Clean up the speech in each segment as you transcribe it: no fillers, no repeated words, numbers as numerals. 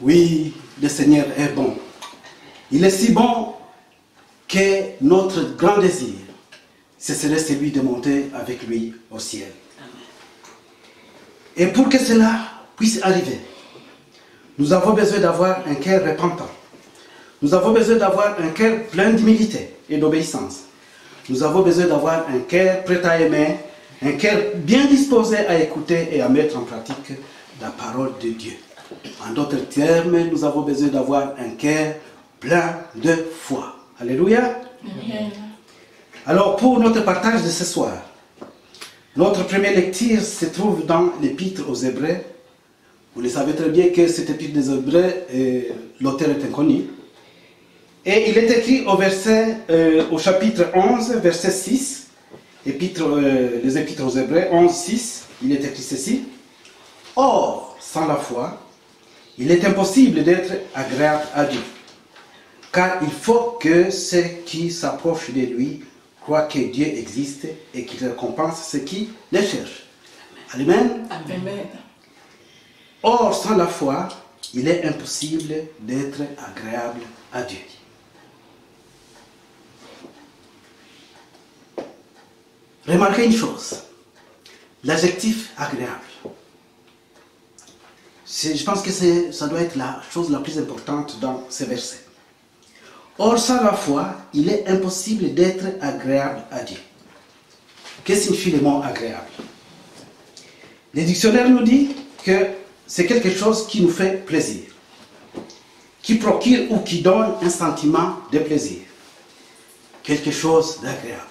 Oui, le Seigneur est bon. Il est si bon que notre grand désir, ce serait celui de monter avec lui au ciel. Et pour que cela puisse arriver, nous avons besoin d'avoir un cœur repentant. Nous avons besoin d'avoir un cœur plein d'humilité et d'obéissance. Nous avons besoin d'avoir un cœur prêt à aimer, un cœur bien disposé à écouter et à mettre en pratique la parole de Dieu. En d'autres termes, nous avons besoin d'avoir un cœur plein de foi. Alléluia. Amen. Alors, pour notre partage de ce soir, notre première lecture se trouve dans l'Épître aux Hébreux. Vous le savez très bien que cette Épître des Hébreux, l'auteur est inconnu. Et il est écrit au chapitre 11, verset 6, les Épîtres aux Hébreux, 11, 6, il est écrit ceci. Or, sans la foi, il est impossible d'être agréable à Dieu. Car il faut que ceux qui s'approchent de lui croient que Dieu existe et qu'il récompense ceux qui le cherchent. Amen. Amen. Or, sans la foi, il est impossible d'être agréable à Dieu. Remarquez une chose, l'adjectif agréable. Je pense que ça doit être la chose la plus importante dans ces versets. Or, sans la foi, il est impossible d'être agréable à Dieu. Que signifie le mot agréable? Le dictionnaire nous dit que c'est quelque chose qui nous fait plaisir, qui procure ou qui donne un sentiment de plaisir, quelque chose d'agréable.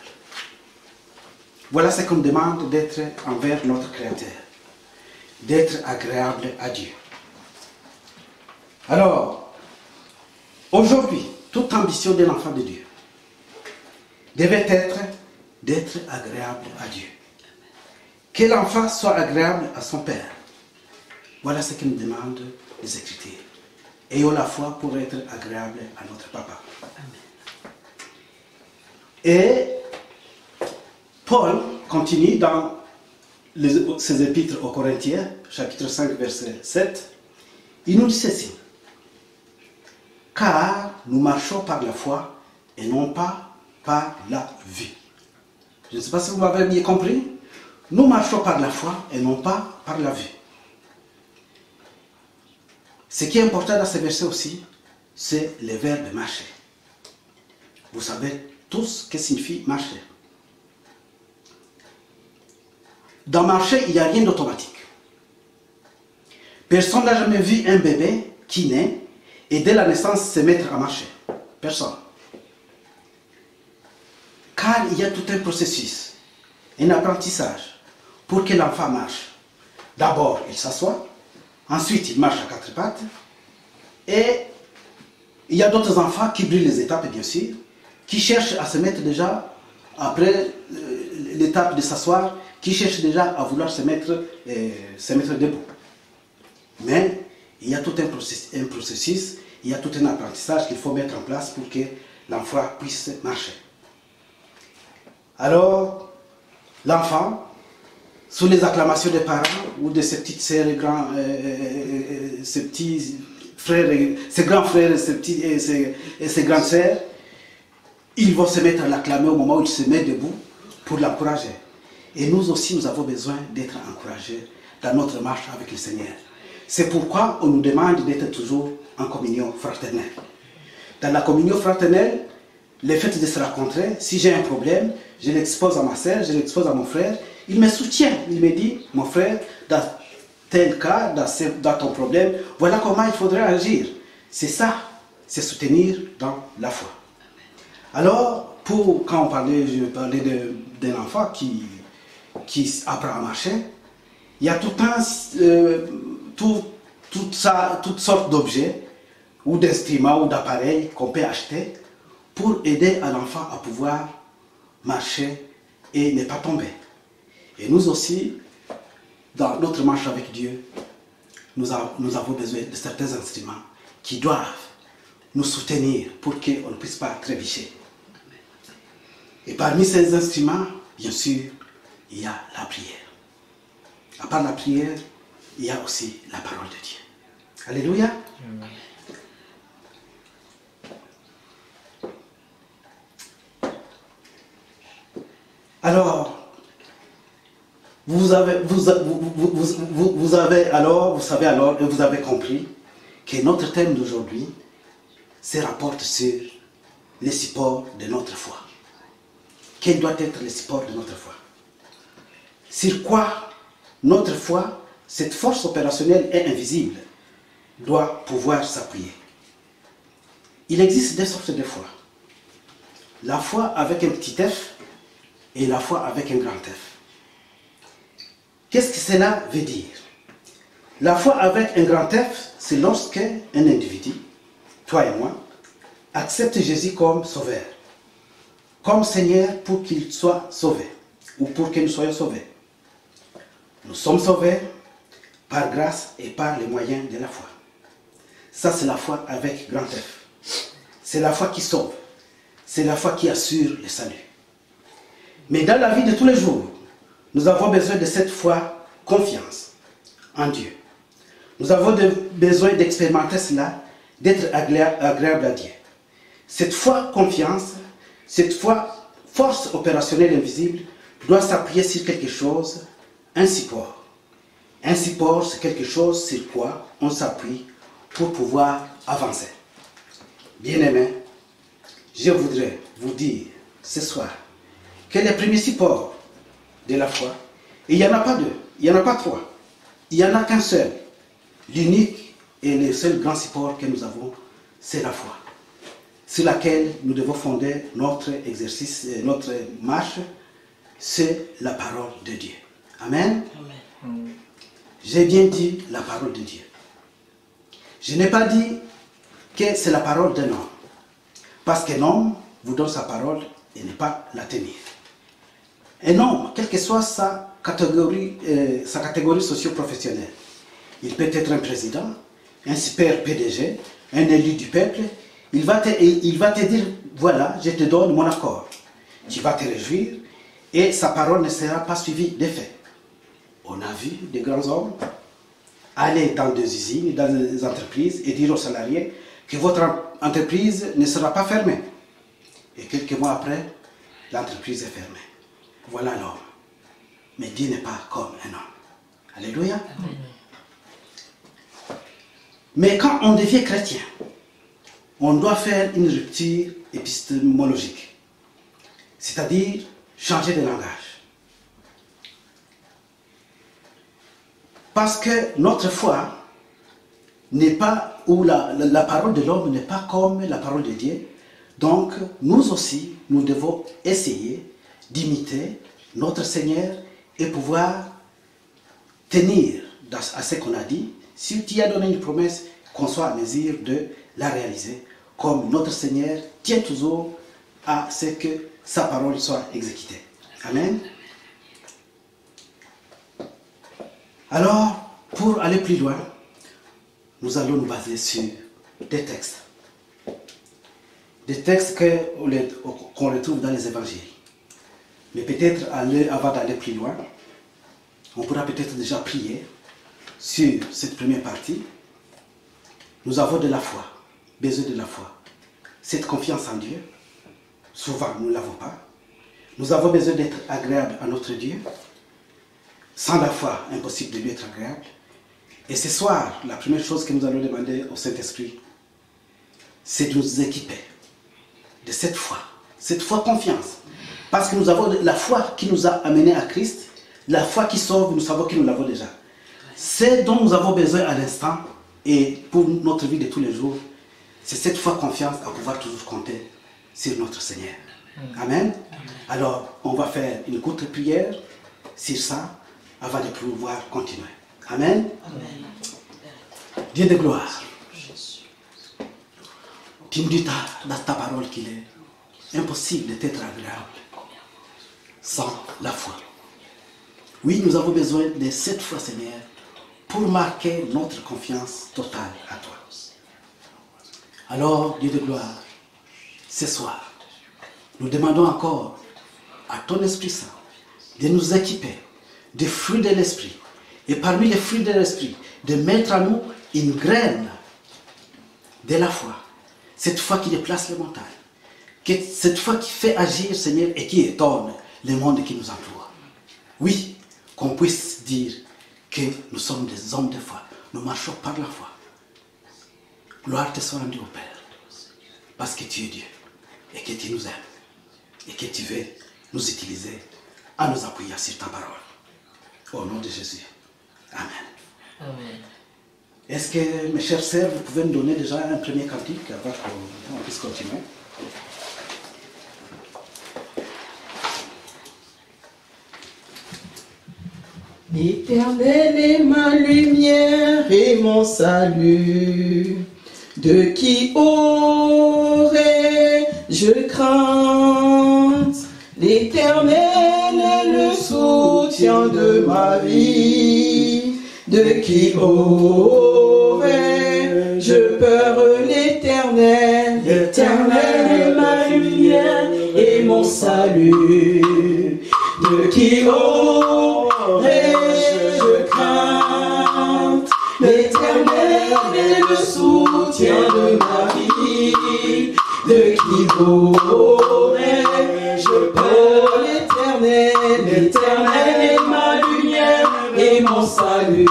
Voilà ce qu'on demande d'être envers notre Créateur, d'être agréable à Dieu. Alors, aujourd'hui, toute ambition de l'enfant de Dieu devait être d'être agréable à Dieu. Que l'enfant soit agréable à son Père. Voilà ce que nous demandent les Écritures. Ayons la foi pour être agréable à notre Papa. Et Paul continue dans ses épîtres aux Corinthiens, chapitre 5, verset 7. Il nous dit ceci. Car nous marchons par la foi et non pas par la vue. Je ne sais pas si vous m'avez bien compris. Nous marchons par la foi et non pas par la vue. Ce qui est important dans ce verset aussi, c'est le verbe marcher. Vous savez tous ce que signifie marcher. Dans marcher, il n'y a rien d'automatique. Personne n'a jamais vu un bébé qui naît et dès la naissance se mettre à marcher. Personne. Car il y a tout un processus, un apprentissage pour que l'enfant marche. D'abord, il s'assoit, ensuite il marche à quatre pattes, et il y a d'autres enfants qui brûlent les étapes, bien sûr, qui cherchent à se mettre déjà, après l'étape de s'asseoir, qui cherchent déjà à vouloir se mettre debout. Mais il y a tout un processus, il y a tout un apprentissage qu'il faut mettre en place pour que l'enfant puisse marcher. Alors, l'enfant, sous les acclamations des parents ou de ses petites sœurs et ses petits frères, ses grands frères et ses grandes sœurs, ils vont se mettre à l'acclamer au moment où il se met debout pour l'encourager. Et nous aussi, nous avons besoin d'être encouragés dans notre marche avec le Seigneur. C'est pourquoi on nous demande d'être toujours en communion fraternelle. Dans la communion fraternelle, le fait de se rencontrer, si j'ai un problème, je l'expose à ma sœur, je l'expose à mon frère, il me soutient, il me dit, mon frère, dans tel cas, dans ton problème, voilà comment il faudrait agir. C'est ça, c'est soutenir dans la foi. Alors, quand je parlais d'un enfant qui apprend à marcher, il y a toutes sortes d'objets, ou d'instruments, ou d'appareils qu'on peut acheter pour aider à l'enfant à pouvoir marcher et ne pas tomber. Et nous aussi, dans notre marche avec Dieu, nous avons besoin de certains instruments qui doivent nous soutenir pour qu'on ne puisse pas trébucher. Et parmi ces instruments, bien sûr, il y a la prière. À part la prière, il y a aussi la parole de Dieu. Alléluia. Alors, vous savez alors, et vous avez compris que notre thème d'aujourd'hui se rapporte sur les supports de notre foi. Quel doit être le support de notre foi? Sur quoi notre foi, cette force opérationnelle et invisible, doit pouvoir s'appuyer? Il existe deux sortes de foi. La foi avec un petit f et la foi avec un grand F. Qu'est-ce que cela veut dire? La foi avec un grand F, c'est lorsque un individu, toi et moi, accepte Jésus comme sauveur, comme Seigneur pour qu'il soit sauvé, ou pour que nous soyons sauvés. Nous sommes sauvés par grâce et par les moyens de la foi. Ça, c'est la foi avec grand F. C'est la foi qui sauve. C'est la foi qui assure le salut. Mais dans la vie de tous les jours, nous avons besoin de cette foi, confiance en Dieu. Nous avons besoin d'expérimenter cela, d'être agréable à Dieu. Cette foi, confiance, cette foi, force opérationnelle invisible, doit s'appuyer sur quelque chose, un support. Un support, c'est quelque chose sur quoi on s'appuie pour pouvoir avancer. Bien-aimés, je voudrais vous dire ce soir que les premiers supports de la foi, et il n'y en a pas deux, il n'y en a pas trois, il n'y en a qu'un seul. L'unique et le seul grand support que nous avons, c'est la foi, sur laquelle nous devons fonder notre exercice, notre marche, c'est la parole de Dieu. Amen. Amen. J'ai bien dit la parole de Dieu. Je n'ai pas dit que c'est la parole d'un homme, parce qu'un homme vous donne sa parole et ne pas la tenir. Un homme, quelle que soit sa catégorie socio-professionnelle, il peut être un président, un super PDG, un élu du peuple, il va te dire, voilà, je te donne mon accord. Tu vas te réjouir et sa parole ne sera pas suivie des faits. On a vu des grands hommes aller dans des usines, dans des entreprises et dire aux salariés que votre entreprise ne sera pas fermée. Et quelques mois après, l'entreprise est fermée. Voilà l'homme. Mais Dieu n'est pas comme un homme. Alléluia. Amen. Mais quand on devient chrétien, on doit faire une rupture épistémologique. C'est-à-dire changer de langage. Parce que notre foi n'est pas, ou la parole de l'homme n'est pas comme la parole de Dieu. Donc, nous aussi, nous devons essayer d'imiter notre Seigneur et pouvoir tenir à ce qu'on a dit. Si tu as donné une promesse, qu'on soit à mesure de la réaliser, comme notre Seigneur tient toujours à ce que sa parole soit exécutée. Amen. Alors, pour aller plus loin, nous allons nous baser sur des textes. Des textes qu'on retrouve dans les évangiles. Mais peut-être avant d'aller plus loin, on pourra peut-être déjà prier sur cette première partie. Nous avons de la foi, besoin de la foi. Cette confiance en Dieu, souvent nous ne l'avons pas. Nous avons besoin d'être agréables à notre Dieu. Sans la foi, impossible de lui être agréable. Et ce soir, la première chose que nous allons demander au Saint-Esprit, c'est de nous équiper de cette foi confiance. Parce que nous avons la foi qui nous a amenés à Christ, la foi qui sauve, nous savons que nous l'avons déjà. C'est dont nous avons besoin à l'instant et pour notre vie de tous les jours, c'est cette foi confiance à pouvoir toujours compter sur notre Seigneur. Amen. Alors, on va faire une courte prière sur ça avant de pouvoir continuer. Amen. Amen. Dieu de gloire, tu me dis dans ta parole qu'il est impossible d'être agréable sans la foi. Oui, nous avons besoin de cette foi, Seigneur, pour marquer notre confiance totale à toi. Alors, Dieu de gloire, ce soir, nous demandons encore à ton Esprit Saint de nous équiper des fruits de l'Esprit. Et parmi les fruits de l'Esprit, de mettre à nous une graine de la foi. Cette foi qui déplace les montagnes. Cette foi qui fait agir, Seigneur, et qui étonne le monde qui nous entoure. Oui, qu'on puisse dire que nous sommes des hommes de foi. Nous marchons par la foi. Gloire te soit rendue au Père. Parce que tu es Dieu. Et que tu nous aimes. Et que tu veux nous utiliser à nous appuyer sur ta parole. Au nom de Jésus. Amen. Amen. Est-ce que, mes chers sœurs, vous pouvez nous donner déjà un premier cantique avant qu'on puisse continuer? L'Éternel est ma lumière et mon salut. De qui aurais-je crainte? L'Éternel est le soutien de ma vie. De qui aurais-je peur? L'Éternel, l'Éternel est ma lumière et mon salut. De qui aurais-je crainte? L'Éternel est le soutien de ma vie. De qui aurais-je peur? L'Éternel, l'Éternel est ma lumière et mon salut.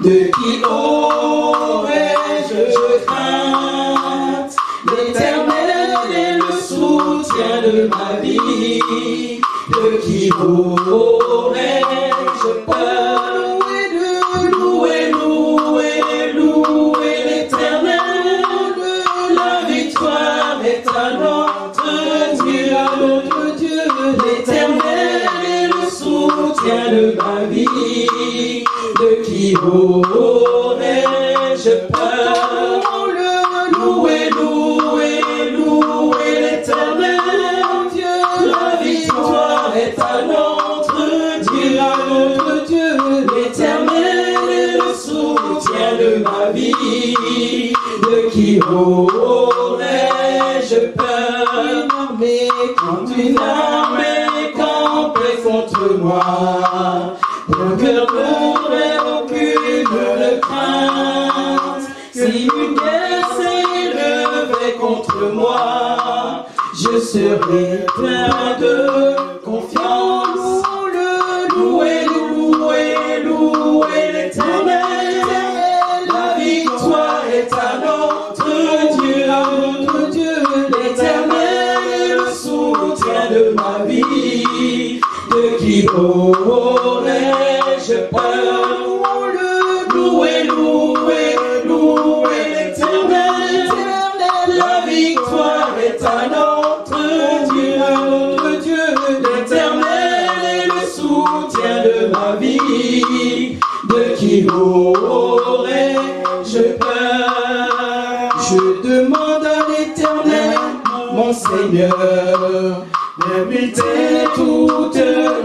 De qui aurais-je crainte? L'Éternel est le soutien de ma vie. De qui aurais-je peur? Louer, louer, louer l'Éternel. La victoire est à notre Dieu. L'Éternel est le soutien de ma vie. De qui aurais-je peur? Louer, louer, louer l'Éternel. La victoire est à notre Dieu. L'Éternel est le soutien de ma vie. De qui aurais-je peur? Quand une armée campait contre moi, mon cœur n'aurait aucune crainte. Si une guerre s'élevait contre moi, je serai plein de confiance. Louer, louer, louer l'Éternel. La victoire est à notre Dieu. L'Éternel est le soutien de ma vie. De qui aurais-je peur? Louer, louer, louer l'Éternel. La victoire est à notre Dieu. L'Éternel est le soutien de ma vie. De qui aurais-je peur? Je demande à l'Éternel, mon Seigneur, d'habiter toute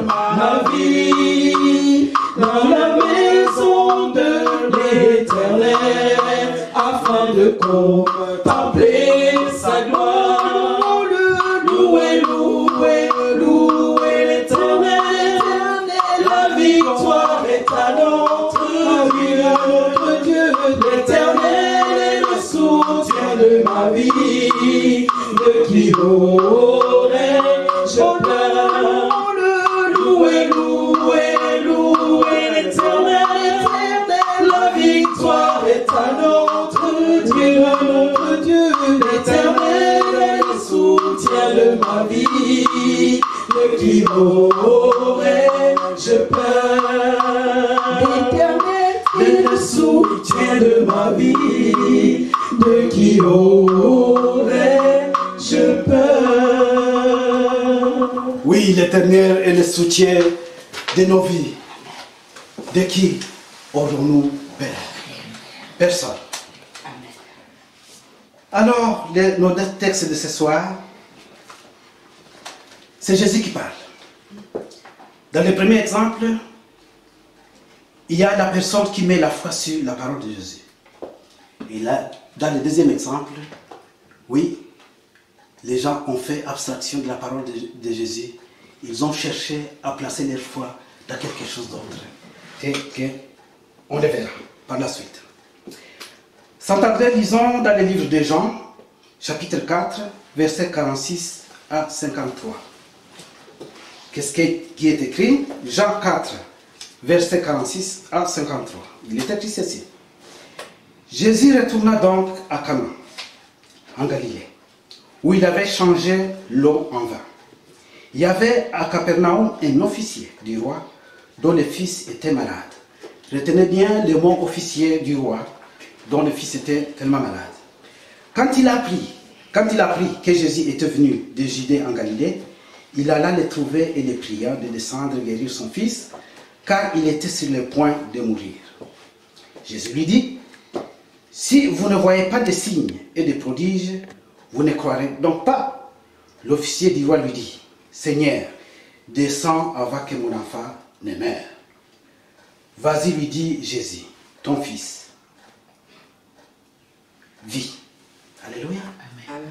ma vie dans la maison de l'Éternel, afin de contempler sa gloire. Louer, louer, louer l'Éternel. La victoire est à notre Dieu. L'Éternel est le soutien de ma vie. De qui aurais-je peur? Louer, louer, louer l'Éternel. La victoire est à notre Dieu. L'Éternel est le soutien de ma vie. De qui aurais-je peur? L'Éternel est le soutien de ma vie. De qui aurais-je peur? Oui, l'Éternel est le soutien de nos vies. De qui aurons-nous peur? Personne. Alors, nos deux textes de ce soir, c'est Jésus qui parle. Dans le premier exemple, il y a la personne qui met la foi sur la parole de Jésus. Et là, dans le deuxième exemple, oui, les gens ont fait abstraction de la parole de Jésus. Ils ont cherché à placer leur foi dans quelque chose d'autre. Et qu'on le verra par la suite. Sans tarder, lisons dans le livre de Jean, chapitre 4, versets 46 à 53. Qu'est-ce qui est écrit? Jean 4, versets 46 à 53. Il est écrit ceci. Jésus retourna donc à Cana, en Galilée, où il avait changé l'eau en vin. Il y avait à Capernaum un officier du roi dont le fils était malade. Retenez bien le mot officier du roi dont le fils était tellement malade. Quand il apprit que Jésus était venu de Judée en Galilée, il alla le trouver et le pria de descendre guérir son fils, car il était sur le point de mourir. Jésus lui dit, « Si vous ne voyez pas de signes et de prodiges, vous ne croirez donc pas. » L'officier du roi lui dit, « Seigneur, descends avant que mon enfant ne meure. » Vas-y, lui dit Jésus, ton fils vit. Alléluia. Amen.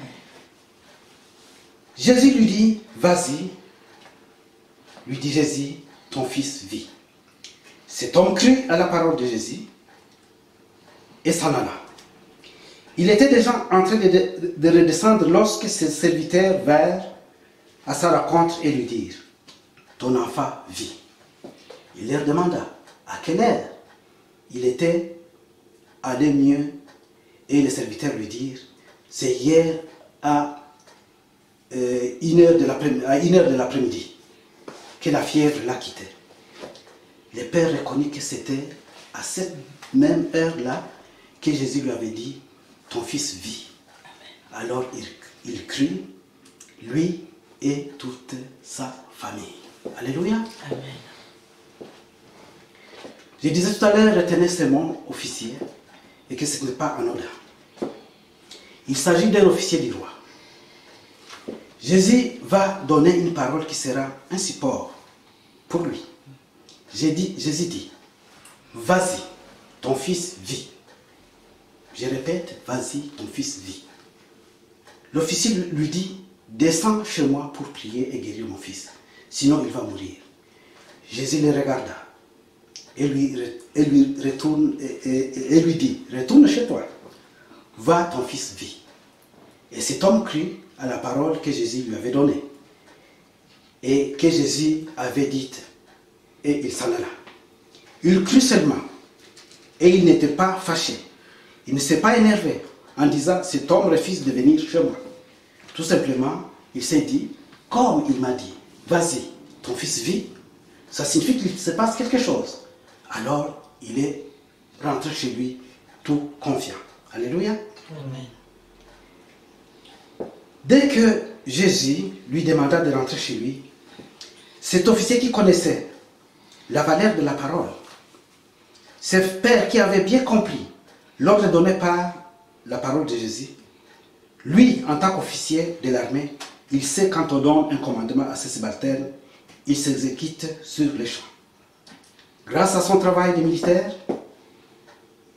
Jésus lui dit, vas-y, lui dit Jésus, ton fils vit. Cet homme crut à la parole de Jésus et s'en alla. Il était déjà en train de redescendre lorsque ses serviteurs vinrent à sa rencontre et lui dirent, ton enfant vit. Il leur demanda à quelle heure il était allé mieux et les serviteurs lui dirent, c'est hier à 1h de l'après-midi que la fièvre l'a quitté. Le père reconnut que c'était à cette même heure-là que Jésus lui avait dit, ton fils vit. Alors il crut, lui et toute sa famille. Alléluia. Amen. Je disais tout à l'heure, retenez ce mot officier et que ce n'est pas anodin. Il s'agit d'un officier du roi. Jésus va donner une parole qui sera un support pour lui. Jésus dit, vas-y, ton fils vit. Je répète, vas-y, ton fils vit. L'officier lui dit, descends chez moi pour prier et guérir mon fils, sinon il va mourir. Jésus le regarda et lui dit, retourne chez toi, va, ton fils vit. Et cet homme crut à la parole que Jésus lui avait donnée et que Jésus avait dite, et il s'en alla. Il crut seulement et il n'était pas fâché. Il ne s'est pas énervé en disant, cet homme refuse de venir chez moi. Tout simplement, il s'est dit, comme il m'a dit, vas-y, ton fils vit, ça signifie qu'il se passe quelque chose. Alors, il est rentré chez lui tout confiant. Alléluia. Amen. Dès que Jésus lui demanda de rentrer chez lui, cet officier qui connaissait la valeur de la parole, ce père qui avait bien compris l'ordre donné par la parole de Jésus, lui, en tant qu'officier de l'armée, il sait quand on donne un commandement à ses subalternes, il s'exécute sur les champs. Grâce à son travail de militaire,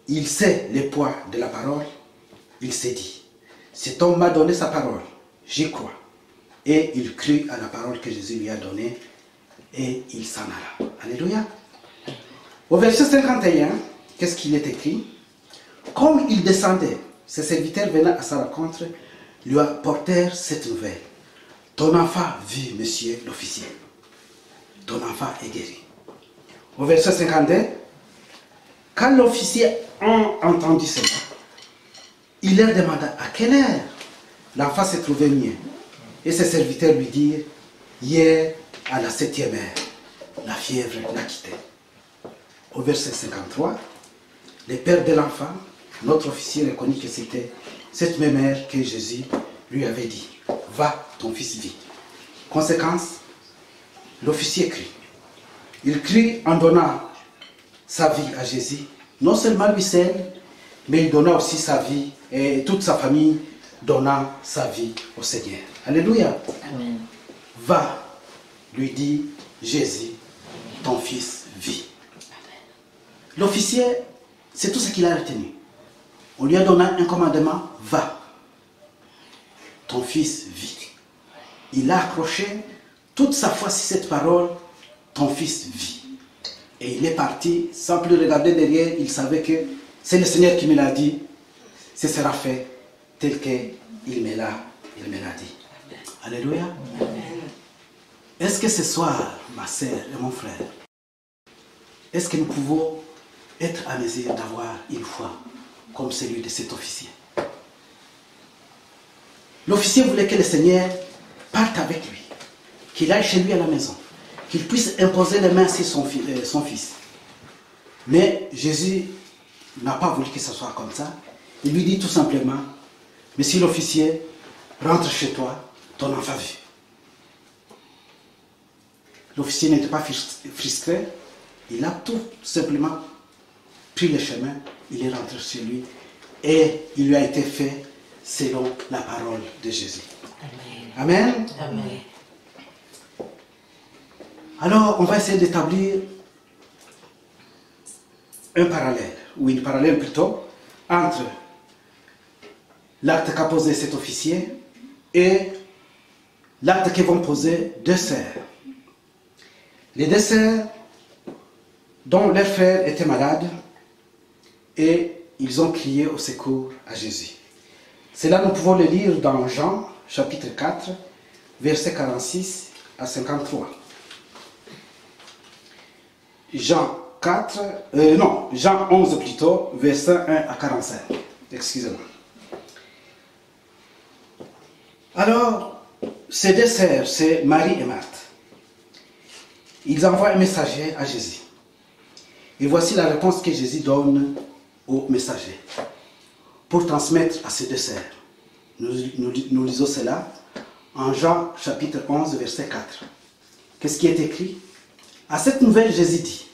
il sait le poids de la parole, il s'est dit, cet homme m'a donné sa parole, j'y crois. Et il crut à la parole que Jésus lui a donnée et il s'en alla. Alléluia. Au verset 51, qu'est-ce qu'il est écrit? Comme il descendait, ses serviteurs venant à sa rencontre lui apportèrent cette nouvelle. Ton enfant vit, monsieur l'officier. Ton enfant est guéri. Au verset 52, quand l'officier a entendu cela, il leur demanda à quelle heure l'enfant se trouvait mieux. Et ses serviteurs lui dirent, hier à la 7e heure, la fièvre l'a quitté. Au verset 53, le père de l'enfant, notre officier reconnut que c'était cette même heure que Jésus lui avait dit, va, ton fils vit. Conséquence, l'officier crie. Il crie en donnant sa vie à Jésus, non seulement lui seul, mais il donna aussi sa vie et toute sa famille donnant sa vie au Seigneur. Alléluia. Amen. Va, lui dit Jésus, ton fils vit. L'officier, c'est tout ce qu'il a retenu. On lui a donné un commandement, va, ton fils vit. Il a accroché toute sa foi sur cette parole, ton fils vit. Et il est parti, sans plus regarder derrière, il savait que c'est le Seigneur qui me l'a dit, ce sera fait tel qu'il me l'a dit. Alléluia. Est-ce que ce soir, ma sœur et mon frère, est-ce que nous pouvons être à mesure d'avoir une foi comme celui de cet officier? L'officier voulait que le Seigneur parte avec lui, qu'il aille chez lui à la maison, qu'il puisse imposer les mains sur son fils. Mais Jésus n'a pas voulu que ce soit comme ça. Il lui dit tout simplement, monsieur l'officier, rentre chez toi, ton enfant vit. L'officier n'était pas frustré, il a tout simplement pris le chemin, il est rentré chez lui et il lui a été fait selon la parole de Jésus. Amen. Amen. Alors, on va essayer d'établir un parallèle, ou une parallèle plutôt, entre l'acte qu'a posé cet officier et l'acte que vont poser deux sœurs. Les deux sœurs dont leur frère était malade et ils ont crié au secours à Jésus. Cela, nous pouvons le lire dans Jean, chapitre 4, versets 46 à 53. Jean 11 plutôt, versets 1 à 45. Excusez-moi. Alors, ces deux sœurs, c'est Marie et Marthe. Ils envoient un messager à Jésus. Et voici la réponse que Jésus donne au messager pour transmettre à ces deux sœurs. Nous lisons cela en Jean chapitre 11, verset 4. Qu'est-ce qui est écrit? À cette nouvelle, Jésus dit,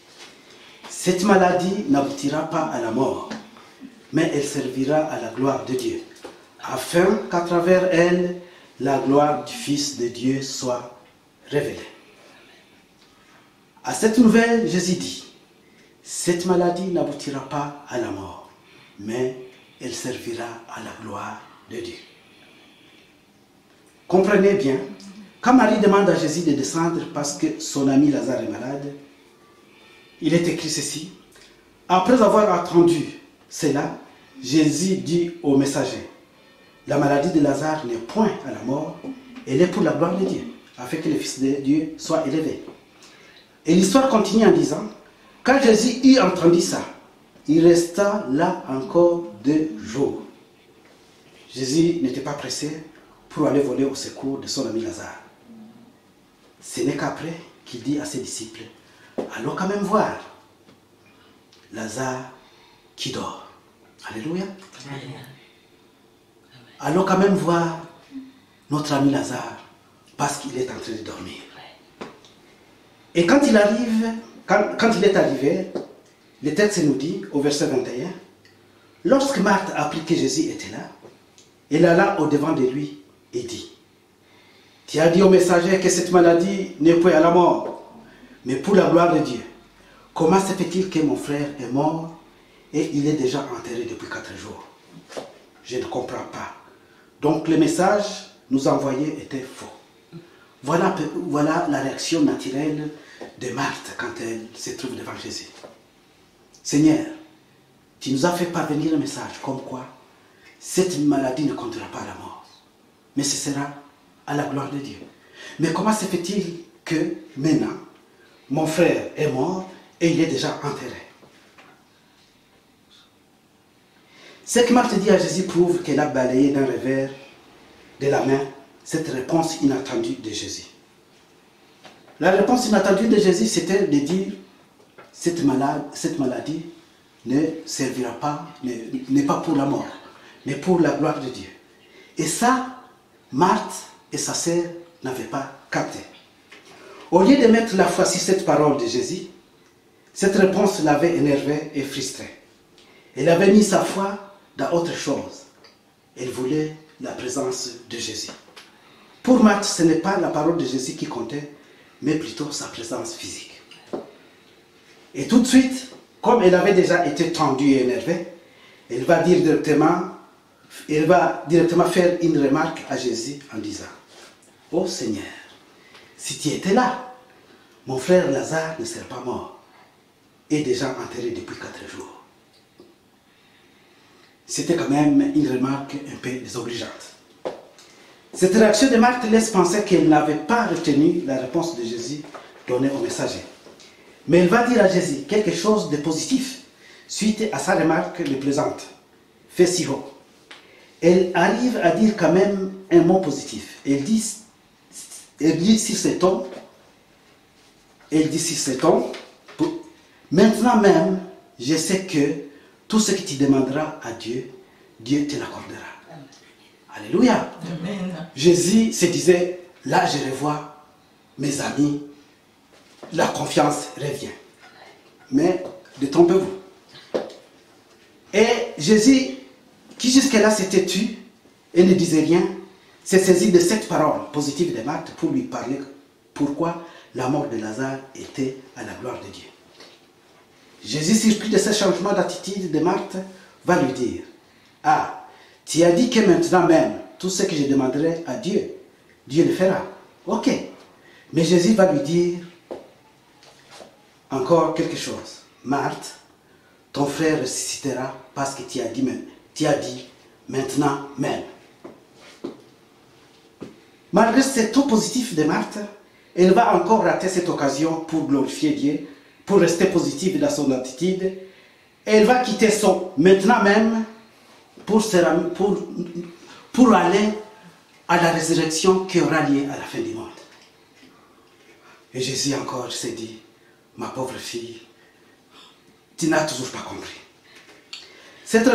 cette maladie n'aboutira pas à la mort, mais elle servira à la gloire de Dieu, afin qu'à travers elle, la gloire du Fils de Dieu soit révélée. À cette nouvelle, Jésus dit, cette maladie n'aboutira pas à la mort, mais elle servira à la gloire de Dieu. Comprenez bien, quand Marie demande à Jésus de descendre parce que son ami Lazare est malade, il est écrit ceci. Après avoir entendu cela, Jésus dit au messager, la maladie de Lazare n'est point à la mort, elle est pour la gloire de Dieu, afin que le Fils de Dieu soit élevé. Et l'histoire continue en disant, quand Jésus eut entendu ça, il resta là encore 2 jours. Jésus n'était pas pressé pour aller voler au secours de son ami Lazare. Ce n'est qu'après qu'il dit à ses disciples, allons quand même voir Lazare qui dort. Alléluia. Allons quand même voir notre ami Lazare parce qu'il est en train de dormir. Et quand il est arrivé, le texte nous dit au verset 21, lorsque Marthe apprit que Jésus était là, elle alla au-devant de lui et dit, tu as dit au messager que cette maladie n'est point à la mort, mais pour la gloire de Dieu. Comment se fait-il que mon frère est mort et il est déjà enterré depuis 4 jours? Je ne comprends pas. Donc le message nous envoyé était faux. Voilà la réaction naturelle de Marthe quand elle se trouve devant Jésus. Seigneur, tu nous as fait parvenir un message comme quoi cette maladie ne comptera pas à la mort, mais ce sera à la gloire de Dieu. Mais comment se fait-il que maintenant, mon frère est mort et il est déjà enterré? Ce que Marthe dit à Jésus prouve qu'elle a balayé d'un revers de la main cette réponse inattendue de Jésus. La réponse inattendue de Jésus, c'était de dire cette maladie ne servira pas, n'est pas pour la mort, mais pour la gloire de Dieu. Et ça, Marthe et sa sœur n'avaient pas capté. Au lieu de mettre la foi sur cette parole de Jésus, cette réponse l'avait énervé et frustré. Elle avait mis sa foi dans autre chose. Elle voulait la présence de Jésus. Pour Marthe, ce n'est pas la parole de Jésus qui comptait, mais plutôt sa présence physique. Et tout de suite, comme elle avait déjà été tendue et énervée, elle va directement faire une remarque à Jésus en disant, « Oh Seigneur, si tu étais là, mon frère Lazare ne serait pas mort et déjà enterré depuis 4 jours. » c'était quand même une remarque un peu désobligeante. Cette réaction de Marthe laisse penser qu'elle n'avait pas retenu la réponse de Jésus donnée au messager. Mais elle va dire à Jésus quelque chose de positif suite à sa remarque plaisante. Fais si haut. Elle arrive à dire quand même un mot positif. Elle dit sur cet ton, maintenant même, je sais que tout ce que tu demanderas à Dieu, Dieu te l'accordera. Alléluia. Amen. Jésus se disait, là je revois mes amis, la confiance revient. Mais détrompez-vous. Et Jésus, qui jusque-là s'était tu et ne disait rien, s'est saisi de cette parole positive de Marthe pour lui parler pourquoi la mort de Lazare était à la gloire de Dieu. Jésus, surpris de ce changement d'attitude de Marthe, va lui dire, ah, tu as dit que maintenant même, tout ce que je demanderai à Dieu, Dieu le fera. Ok. Mais Jésus va lui dire encore quelque chose. Marthe, ton frère ressuscitera parce que tu as dit maintenant même. Malgré ce ton positif de Marthe, elle va encore rater cette occasion pour glorifier Dieu, pour rester positive dans son attitude. Elle va quitter son maintenant même pour aller à la résurrection qui aura lieu à la fin du monde. Et Jésus encore s'est dit, ma pauvre fille, tu n'as toujours pas compris. Cette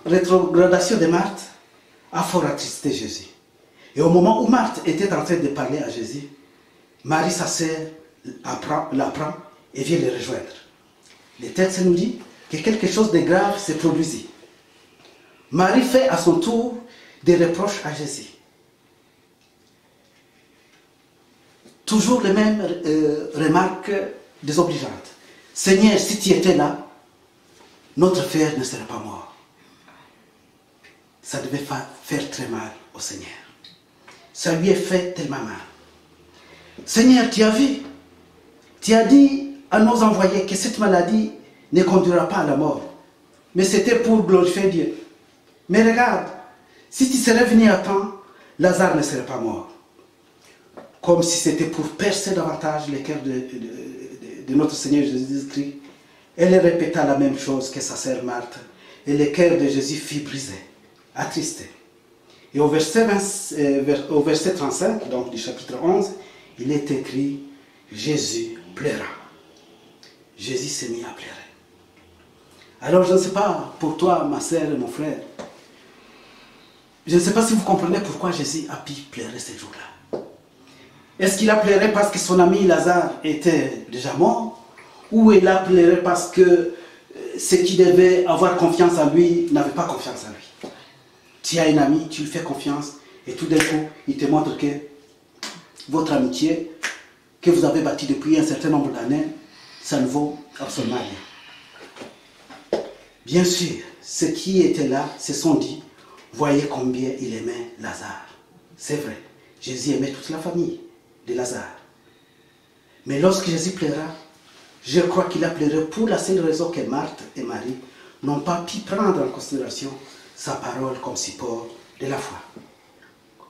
rétrogradation de Marthe a fort attristé Jésus. Et au moment où Marthe était en train de parler à Jésus, Marie, sa sœur, l'apprend et vient le rejoindre. Le texte nous dit que quelque chose de grave s'est produit. Marie fait à son tour des reproches à Jésus. Toujours les mêmes remarques désobligeantes. Seigneur, si tu étais là, notre frère ne serait pas mort. Ça devait faire très mal au Seigneur. Ça lui est fait tellement mal. Seigneur, tu as vu, tu as dit à nos envoyés que cette maladie ne conduira pas à la mort. Mais c'était pour glorifier Dieu. Mais regarde, si tu serais venu à temps, Lazare ne serait pas mort. Comme si c'était pour percer davantage le cœur de notre Seigneur Jésus-Christ. Elle répéta la même chose que sa sœur Marthe. Et le cœur de Jésus fut brisé, attristé. Et au verset 35, donc du chapitre 11, il est écrit, Jésus pleura. Jésus s'est mis à pleurer. Alors je ne sais pas pour toi, ma sœur et mon frère, je ne sais pas si vous comprenez pourquoi Jésus a pu pleurer ce jour-là. Est-ce qu'il a pleuré parce que son ami Lazare était déjà mort? Ou il a pleuré parce que ceux qui devaient avoir confiance en lui n'avaient pas confiance en lui? Tu as un ami, tu lui fais confiance, et tout d'un coup, il te montre que votre amitié, que vous avez bâtie depuis un certain nombre d'années, ça ne vaut absolument rien. Bien sûr, ceux qui étaient là se sont dit, voyez combien il aimait Lazare. C'est vrai, Jésus aimait toute la famille de Lazare. Mais lorsque Jésus pleura, je crois qu'il a pleuré pour la seule raison que Marthe et Marie n'ont pas pu prendre en considération sa parole comme support de la foi.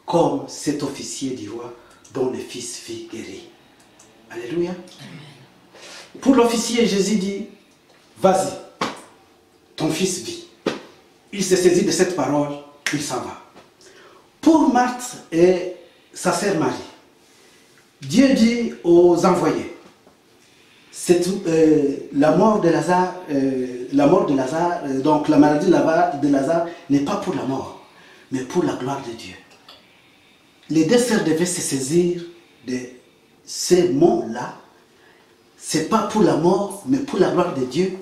Comme cet officier du roi dont le fils fut guéri. Alléluia. Amen. Pour l'officier, Jésus dit, vas-y, ton fils vit. Il se saisit de cette parole, il s'en va. Pour Marthe et sa sœur Marie, Dieu dit aux envoyés, la mort de Lazare, donc la maladie de Lazare n'est pas pour la mort, mais pour la gloire de Dieu. Les deux sœurs devaient se saisir de ces mots-là. C'est pas pour la mort, mais pour la gloire de Dieu.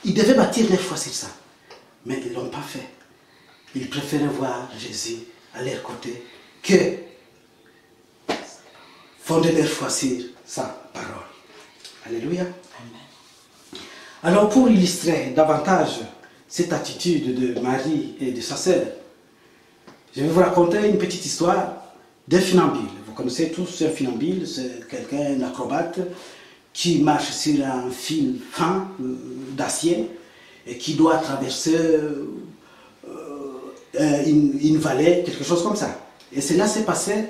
Ils devaient bâtir leur foi sur ça. Mais ils ne l'ont pas fait. Ils préféraient voir Jésus à leur côté que fonder leur foi sur sa parole. Alléluia. Amen. Alors pour illustrer davantage cette attitude de Marie et de sa sœur, je vais vous raconter une petite histoire d'un funambule. Vous connaissez tous un funambule, c'est quelqu'un, un acrobate, qui marche sur un fil fin d'acier et qui doit traverser une vallée, quelque chose comme ça. Et cela s'est passé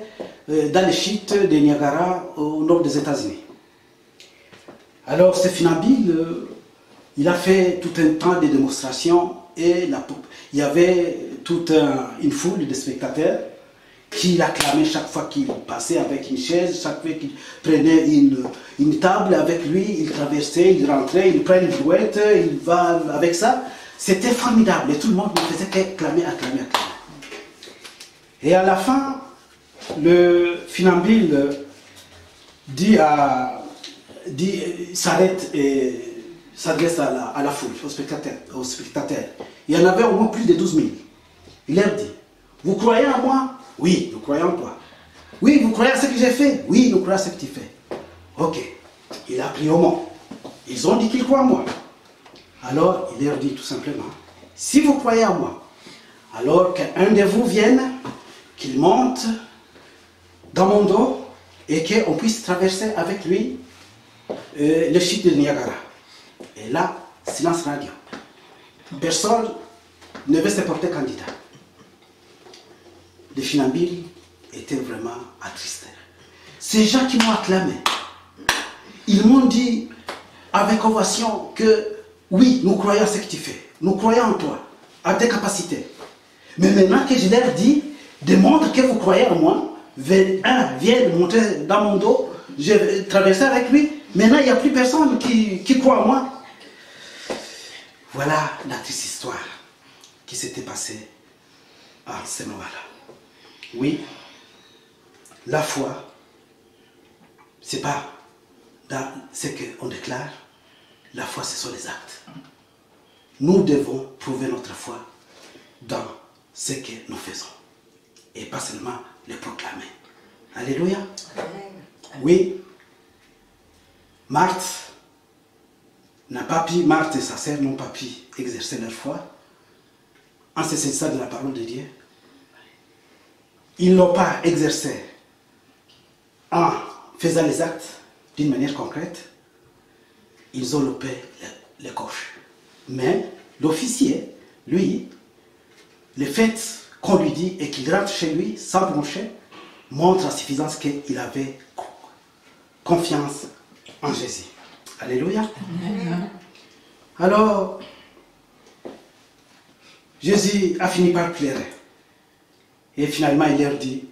dans les chutes de Niagara au nord des États-Unis. Alors ce funambule, il a fait tout un temps de démonstrations et il y avait toute une foule de spectateurs qui l'acclamaient chaque fois qu'il passait avec une chaise, chaque fois qu'il prenait une table avec lui, il traversait, il rentrait, il prenait une brouette, il va avec ça. C'était formidable et tout le monde ne faisait qu'acclamer, acclamer, acclamer. Et à la fin, le funambule s'arrête et s'adresse à la foule, aux spectateurs. Il y en avait au moins plus de 12 000. Il leur dit, vous croyez en moi? Oui, nous croyons en toi. Oui, vous croyez à ce que j'ai fait? Oui, nous croyons à ce que tu fais. Ok, il a pris au mot. Ils ont dit qu'ils croient en moi. Alors, il leur dit tout simplement, si vous croyez en moi, alors qu'un de vous vienne, qu'il monte dans mon dos et qu'on puisse traverser avec lui le chute de Niagara. Et là, silence radio. Personne ne veut se porter candidat. Les funambules étaient vraiment attristés. Ces gens qui m'ont acclamé, ils m'ont dit avec ovation que oui, nous croyons à ce que tu fais, nous croyons en toi, à tes capacités. Mais maintenant que je leur dis, démontre que vous croyez en moi, viens monter dans mon dos, je vais traverser avec lui, maintenant il n'y a plus personne qui croit en moi. Voilà la triste histoire qui s'était passée à ce moment-là. Oui, la foi, c'est pas dans ce qu'on déclare, la foi ce sont les actes. Nous devons prouver notre foi dans ce que nous faisons et pas seulement le proclamer. Alléluia. Oui, Marthe et sa sœur n'ont pas pu exercer leur foi en se saisissant de la parole de Dieu. Ils ne l'ont pas exercé en faisant les actes d'une manière concrète. Ils ont loupé les coches. Mais l'officier, lui, le fait qu'on lui dit et qu'il rentre chez lui sans broncher, montre à suffisance qu'il avait confiance en Jésus. Alléluia. Amen. Alors, Jésus a fini par pleurer. Et finalement, il leur dit,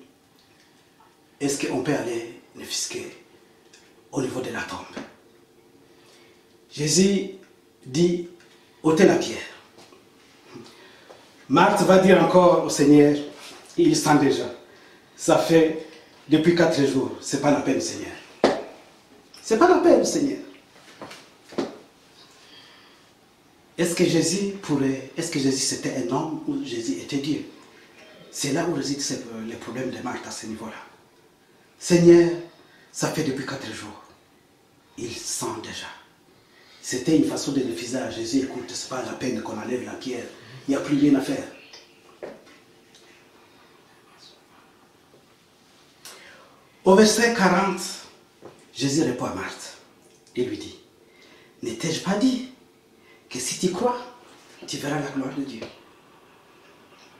est-ce qu'on peut aller n'offusquer au niveau de la tombe? Jésus dit, ôtez la pierre. Marthe va dire encore au Seigneur, il sent déjà, ça fait depuis 4 jours, c'est pas la peine, Seigneur. C'est pas la peine, Seigneur. Est-ce que Jésus c'était un homme ou Jésus était Dieu? C'est là où réside le problème de Marthe à ce niveau-là. Seigneur, ça fait depuis 4 jours. Il sent déjà. C'était une façon de refuser à Jésus, écoute, c'est pas la peine qu'on enlève la pierre. Il n'y a plus rien à faire. Au verset 40, Jésus répond à Marthe. Il lui dit, ne t'ai-je pas dit que si tu crois, tu verras la gloire de Dieu?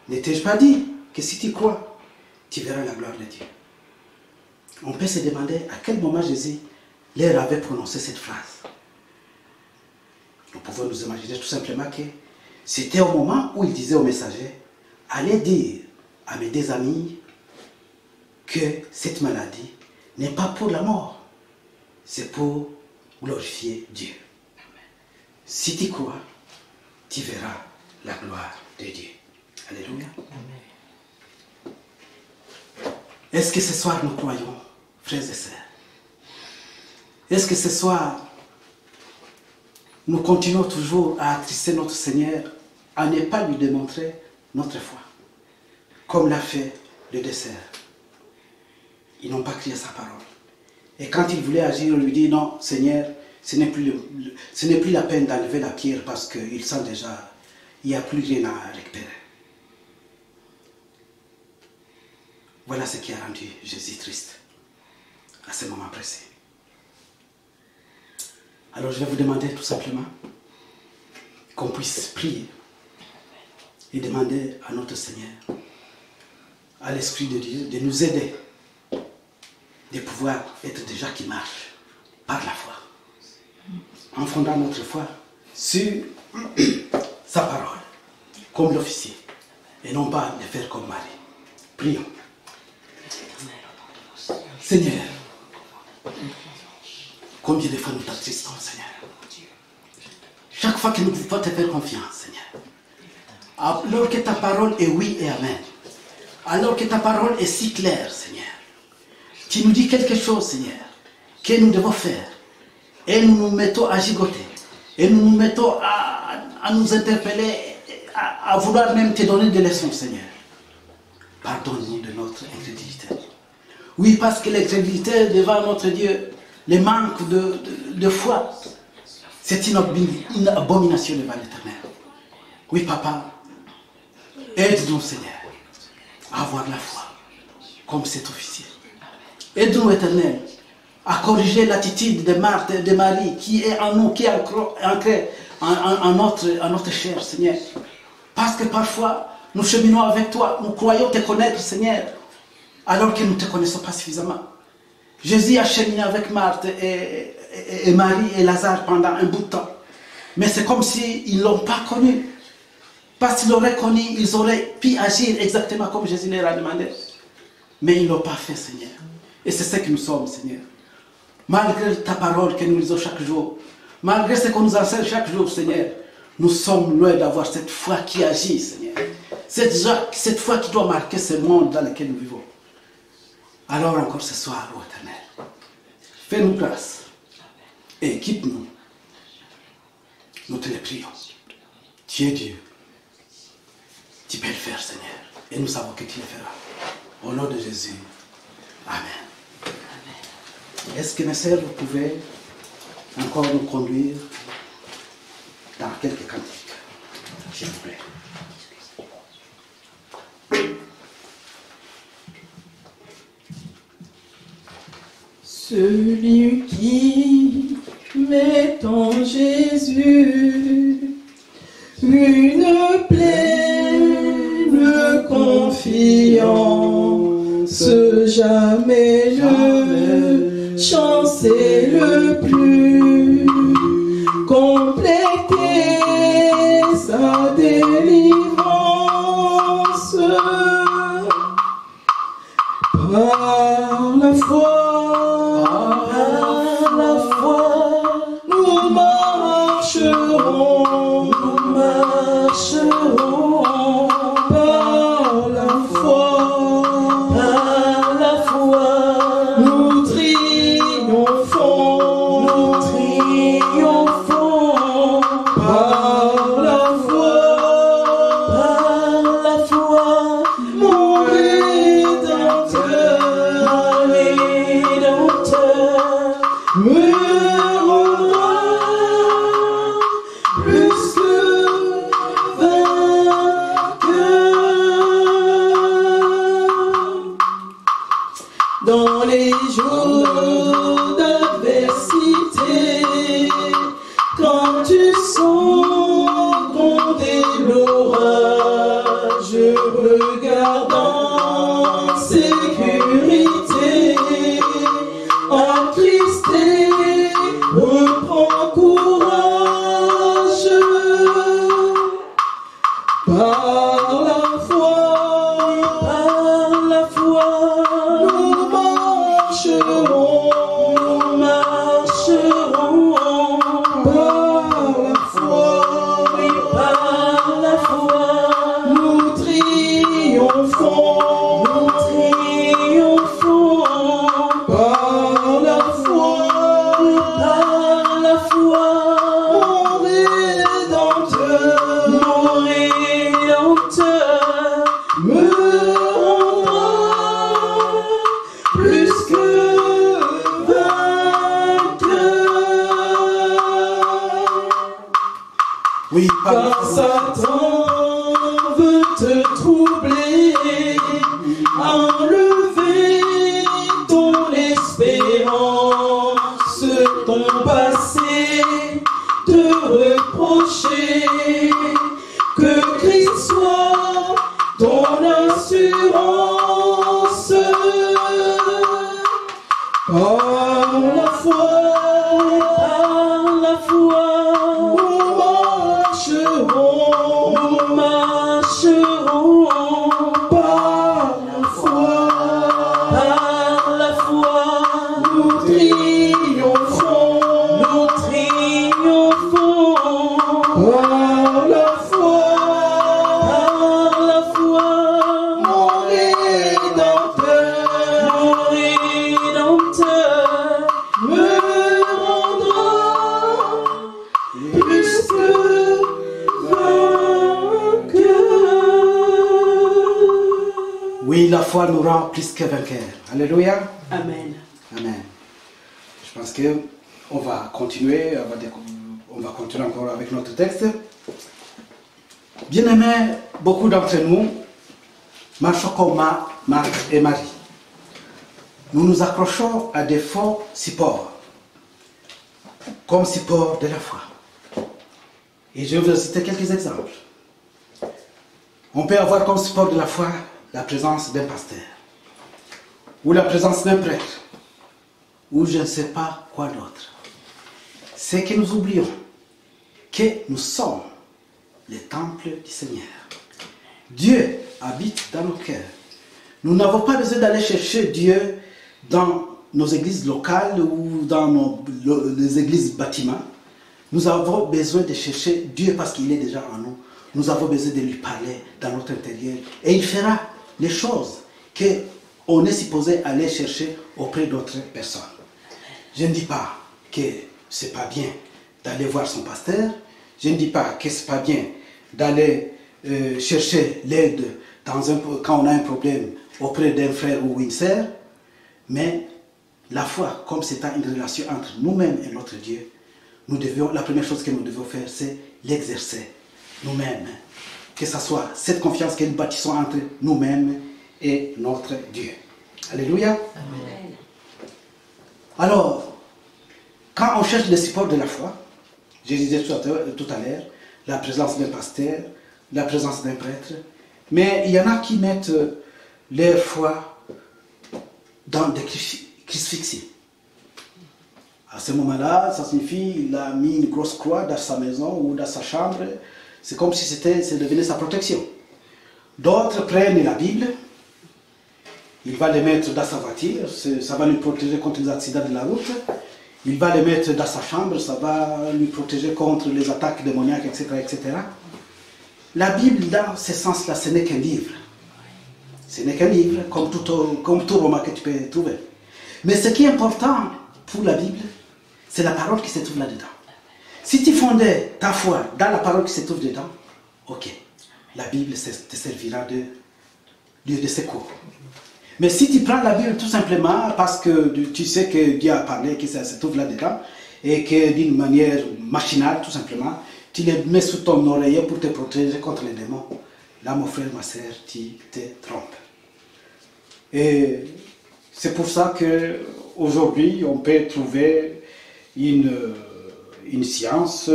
Ne t'ai-je pas dit que si tu crois, tu verras la gloire de Dieu? On peut se demander à quel moment Jésus leur avait prononcé cette phrase. Nous pouvons nous imaginer tout simplement que c'était au moment où il disait au messager, allez dire à mes 2 amis que cette maladie n'est pas pour la mort, c'est pour glorifier Dieu. Si tu crois, tu verras la gloire de Dieu. Alléluia. Amen. Est-ce que ce soir nous croyons, frères et sœurs? Est-ce que ce soir nous continuons toujours à attrister notre Seigneur, à ne pas lui démontrer notre foi, comme l'a fait le dessert? Ils n'ont pas crié sa parole. Et quand il voulait agir, on lui dit, non, Seigneur, ce n'est plus la peine d'enlever la pierre parce qu'il sent déjà, il n'y a plus rien à récupérer. Voilà ce qui a rendu Jésus triste à ce moment précis. Alors je vais vous demander tout simplement qu'on puisse prier et demander à notre Seigneur, à l'Esprit de Dieu, de nous aider, de pouvoir être des gens qui marchent par la foi, en fondant notre foi sur sa parole, comme l'officier, et non pas de faire comme Marie. Prions. Seigneur, combien de fois nous t'attristons, Seigneur. Chaque fois que nous pouvons te faire confiance, Seigneur. Alors que ta parole est oui et amen. Alors que ta parole est si claire, Seigneur. Tu nous dis quelque chose, Seigneur, que nous devons faire. Et nous nous mettons à gigoter. Et nous nous mettons à nous interpeller, à vouloir même te donner des leçons, Seigneur. Pardonne-nous de notre incrédulité. Oui, parce que l'incrédulité devant notre Dieu, le manque de foi, c'est une abomination devant l'Éternel. Oui, Papa, aide-nous, Seigneur, à avoir la foi, comme cet officier. Aide-nous, Éternel, à corriger l'attitude de Marthe et de Marie qui est en nous, qui est ancrée en notre chair, Seigneur. Parce que parfois, nous cheminons avec toi, nous croyons te connaître, Seigneur, alors que nous ne te connaissons pas suffisamment. Jésus a cheminé avec Marthe et Marie et Lazare pendant un bout de temps. Mais c'est comme s'ils ne l'ont pas connu. Parce qu'ils l'auraient connu, ils auraient pu agir exactement comme Jésus leur a demandé. Mais ils ne l'ont pas fait, Seigneur. Et c'est ce que nous sommes, Seigneur. Malgré ta parole que nous lisons chaque jour, malgré ce qu'on nous enseigne chaque jour, Seigneur, nous sommes loin d'avoir cette foi qui agit, Seigneur. Cette foi qui doit marquer ce monde dans lequel nous vivons. Alors encore ce soir, ô Éternel, fais-nous grâce et équipe-nous. Nous te le prions. Tu es Dieu. Tu peux le faire, Seigneur. Et nous savons que tu le feras. Au nom de Jésus. Amen. Est-ce que mes sœurs, vous pouvez encore nous conduire dans quelques cantiques, s'il vous plaît? Celui qui met en Jésus une pleine confiance, jamais le chancer le plus, compléter sa délivrance par la foi. Nous marcherons par la foi, nous triomphons par la foi, mon Rédempteur me rendra plus que vainqueur. Dans les jours d'adversité, quand tu sens gronder l'orage, je regarde en sécurité, en Christ, reprends courage. Par la foi, nous marcherons par la foi, nous triomphons par la foi, mon Rédempteur Par l'assurance, par la foi, nous marcherons par la foi, nous triomphons, par la foi, mon Rédempteur me rendra plus que vainqueur. Oui, la foi nous rend plus que vainqueurs. Alléluia. Amen. Amen. Je pense que on va continuer, on va continuer encore avec notre texte. Bien-aimés, beaucoup d'entre nous marchons comme Marc et Marie. Nous nous accrochons à des faux supports, comme support de la foi. Et je vais vous citer quelques exemples. On peut avoir comme support de la foi la présence d'un pasteur, ou la présence d'un prêtre, ou je ne sais pas quoi d'autre. C'est que nous oublions que nous sommes le temple du Seigneur. Dieu habite dans nos cœurs. Nous n'avons pas besoin d'aller chercher Dieu dans nos églises locales ou dans les églises bâtiments. Nous avons besoin de chercher Dieu parce qu'il est déjà en nous. Nous avons besoin de lui parler dans notre intérieur. Et il fera les choses qu'on est supposé aller chercher auprès d'autres personnes. Je ne dis pas que ce n'est pas bien d'aller voir son pasteur. Je ne dis pas que ce n'est pas bien d'aller chercher l'aide quand on a un problème auprès d'un frère ou une sœur. Mais la foi, comme c'est une relation entre nous-mêmes et notre Dieu, la première chose que nous devons faire, c'est l'exercer nous-mêmes. Que ce soit cette confiance que nous bâtissons entre nous-mêmes et notre Dieu. Alléluia. Amen. Alors, quand on cherche le support de la foi, je disais tout à l'heure, la présence d'un pasteur, la présence d'un prêtre, mais il y en a qui mettent leur foi dans des crucifixes. À ce moment-là, ça signifie qu'il a mis une grosse croix dans sa maison ou dans sa chambre. C'est comme si ça devenait sa protection. D'autres prennent la Bible, il va les mettre dans sa voiture, ça va lui protéger contre les accidents de la route. Il va les mettre dans sa chambre, ça va lui protéger contre les attaques démoniaques, etc., etc. La Bible, dans ce sens-là, ce n'est qu'un livre. Ce n'est qu'un livre, comme tout roman que tu peux trouver. Mais ce qui est important pour la Bible, c'est la parole qui se trouve là-dedans. Si tu fondais ta foi dans la parole qui se trouve dedans, ok, la Bible te servira de secours. Mais si tu prends la Bible tout simplement parce que tu sais que Dieu a parlé, que ça se trouve là-dedans, et que d'une manière machinale, tout simplement, tu les mets sous ton oreiller pour te protéger contre les démons, là, mon frère, ma soeur, tu te trompes. Et c'est pour ça qu'aujourd'hui, on peut trouver une science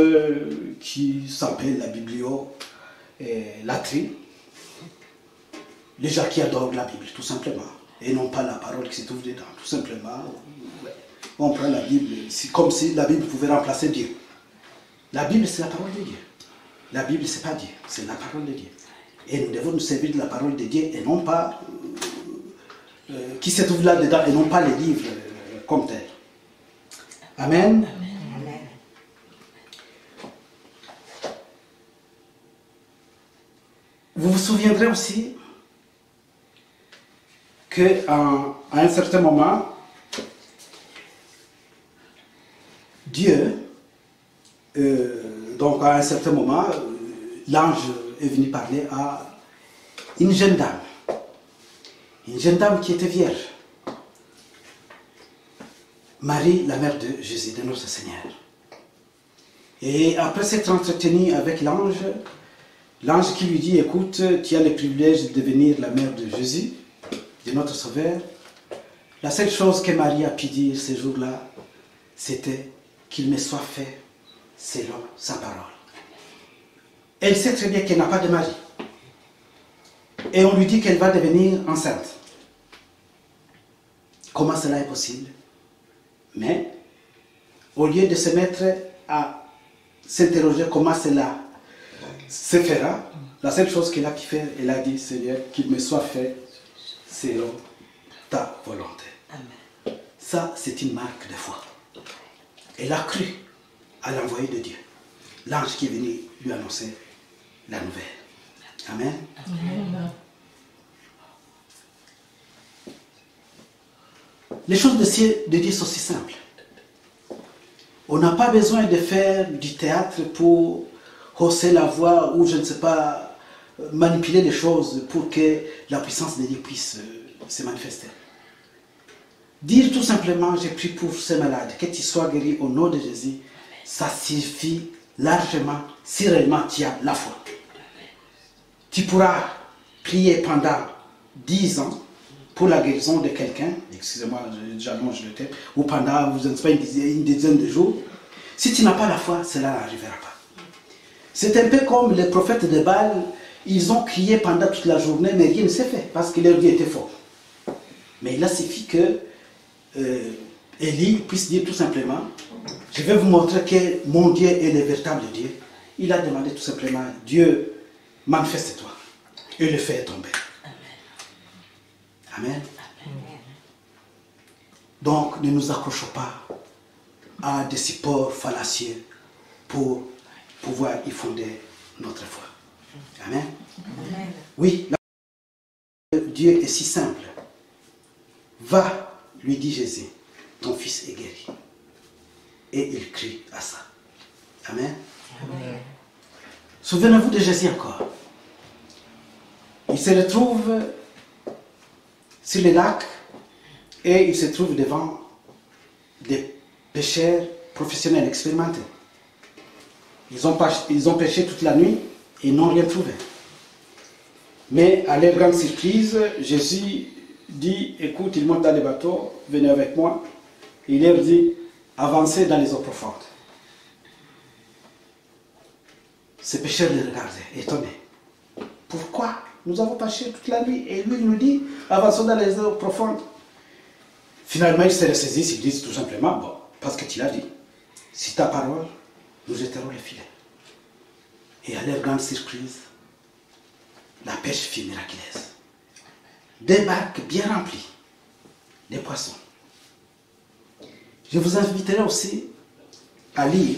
qui s'appelle la bibliolatrie. Les gens qui adorent la Bible, tout simplement, et non pas la parole qui se trouve dedans, tout simplement. On prend la Bible, c'est comme si la Bible pouvait remplacer Dieu. La Bible, c'est la parole de Dieu. La Bible, c'est pas Dieu, c'est la parole de Dieu. Et nous devons nous servir de la parole de Dieu et non pas qui se trouve là-dedans et non pas les livres comme tels. Amen. Amen. Vous vous souviendrez aussi qu'à un certain moment, Dieu, donc à un certain moment, l'ange est venu parler à une jeune dame qui était vierge. Marie, la mère de Jésus, de notre Seigneur. Et après s'être entretenu avec l'ange qui lui dit, écoute, tu as le privilège de devenir la mère de Jésus, de notre Sauveur. La seule chose que Marie a pu dire ce jour-là, c'était qu'il me soit fait selon sa parole. Elle sait très bien qu'elle n'a pas de mari. et on lui dit qu'elle va devenir enceinte. Comment cela est possible? Mais au lieu de se mettre à s'interroger comment cela se fera, la seule chose qu'elle a pu faire, elle a dit, Seigneur, qu'il me soit fait selon ta volonté. Amen. Ça, c'est une marque de foi. Elle a cru à l'envoyé de Dieu, l'ange qui est venu lui annoncer la nouvelle. Amen. Amen. Les choses de Dieu sont si simples. On n'a pas besoin de faire du théâtre pour hausser la voix ou, je ne sais pas, manipuler les choses pour que la puissance de Dieu puisse se manifester. Dire tout simplement, j'ai pris pour ce malade, que tu sois guéri au nom de Jésus, ça suffit largement si réellement tu as la foi. Tu pourras prier pendant 10 ans pour la guérison de quelqu'un, excusez-moi, j'allonge le thème, ou pendant, vous ne savez pas, une dizaine de jours. Si tu n'as pas la foi, cela n'arrivera pas. C'est un peu comme les prophètes de Baal, ils ont crié pendant toute la journée, mais rien ne s'est fait, parce que leur Dieu était fort. Mais il a suffi que Élie puisse dire tout simplement, je vais vous montrer que mon Dieu est le véritable Dieu. Il a demandé tout simplement, Dieu, manifeste-toi. Et le feu est tombé. Amen. Amen. Donc, ne nous accrochons pas à des supports fallacieux pour pouvoir y fonder notre foi. Amen. Amen. Oui, Dieu est si simple. Va, lui dit Jésus, ton fils est guéri. Et il crie à ça. Amen. Amen. Souvenez-vous de Jésus encore. Il se retrouve sur le lac et il se trouve devant des pêcheurs professionnels expérimentés. Ils ont pêché toute la nuit et n'ont rien trouvé. Mais à leur grande surprise, Jésus dit, écoute, ils montent dans les bateaux, venez avec moi. Et il leur dit, avancez dans les eaux profondes. Ces pêcheurs les regardaient, étonnés. Pourquoi? Nous avons pêché toute la nuit. Et lui, il nous dit, avançons dans les eaux profondes. Finalement, ils se ressaisissent, ils disent tout simplement, bon, parce que tu l'as dit, si ta parole, nous jeterons les filets. Et à leur grande surprise, la pêche fut miraculeuse. Des barques bien remplies de poissons. Je vous inviterai aussi à lire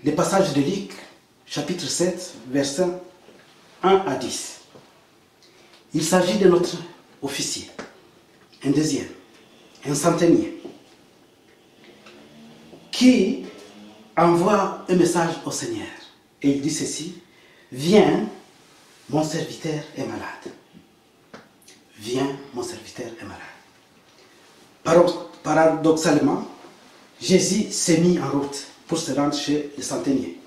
les passages de Luc, chapitre 7, versets 1 à 10. Il s'agit de notre officier, un deuxième, un centenier, qui envoie un message au Seigneur. Et il dit ceci, viens, mon serviteur est malade. Viens, mon serviteur est malade. Paradoxalement, Jésus s'est mis en route pour se rendre chez le centenier.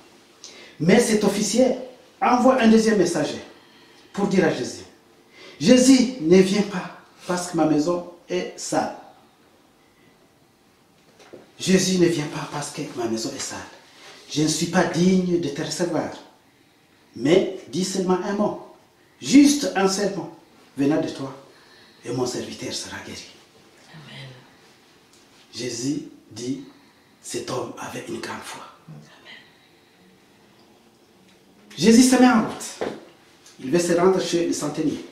Mais cet officier envoie un deuxième messager pour dire à Jésus, Jésus ne vient pas parce que ma maison est sale. Jésus ne vient pas parce que ma maison est sale. Je ne suis pas digne de te recevoir. Mais dis seulement un mot, juste un seul mot, venant de toi, et mon serviteur sera guéri. Amen. Jésus dit, cet homme avait une grande foi. Amen. Jésus se met en route. Il veut se rendre chez le centenier.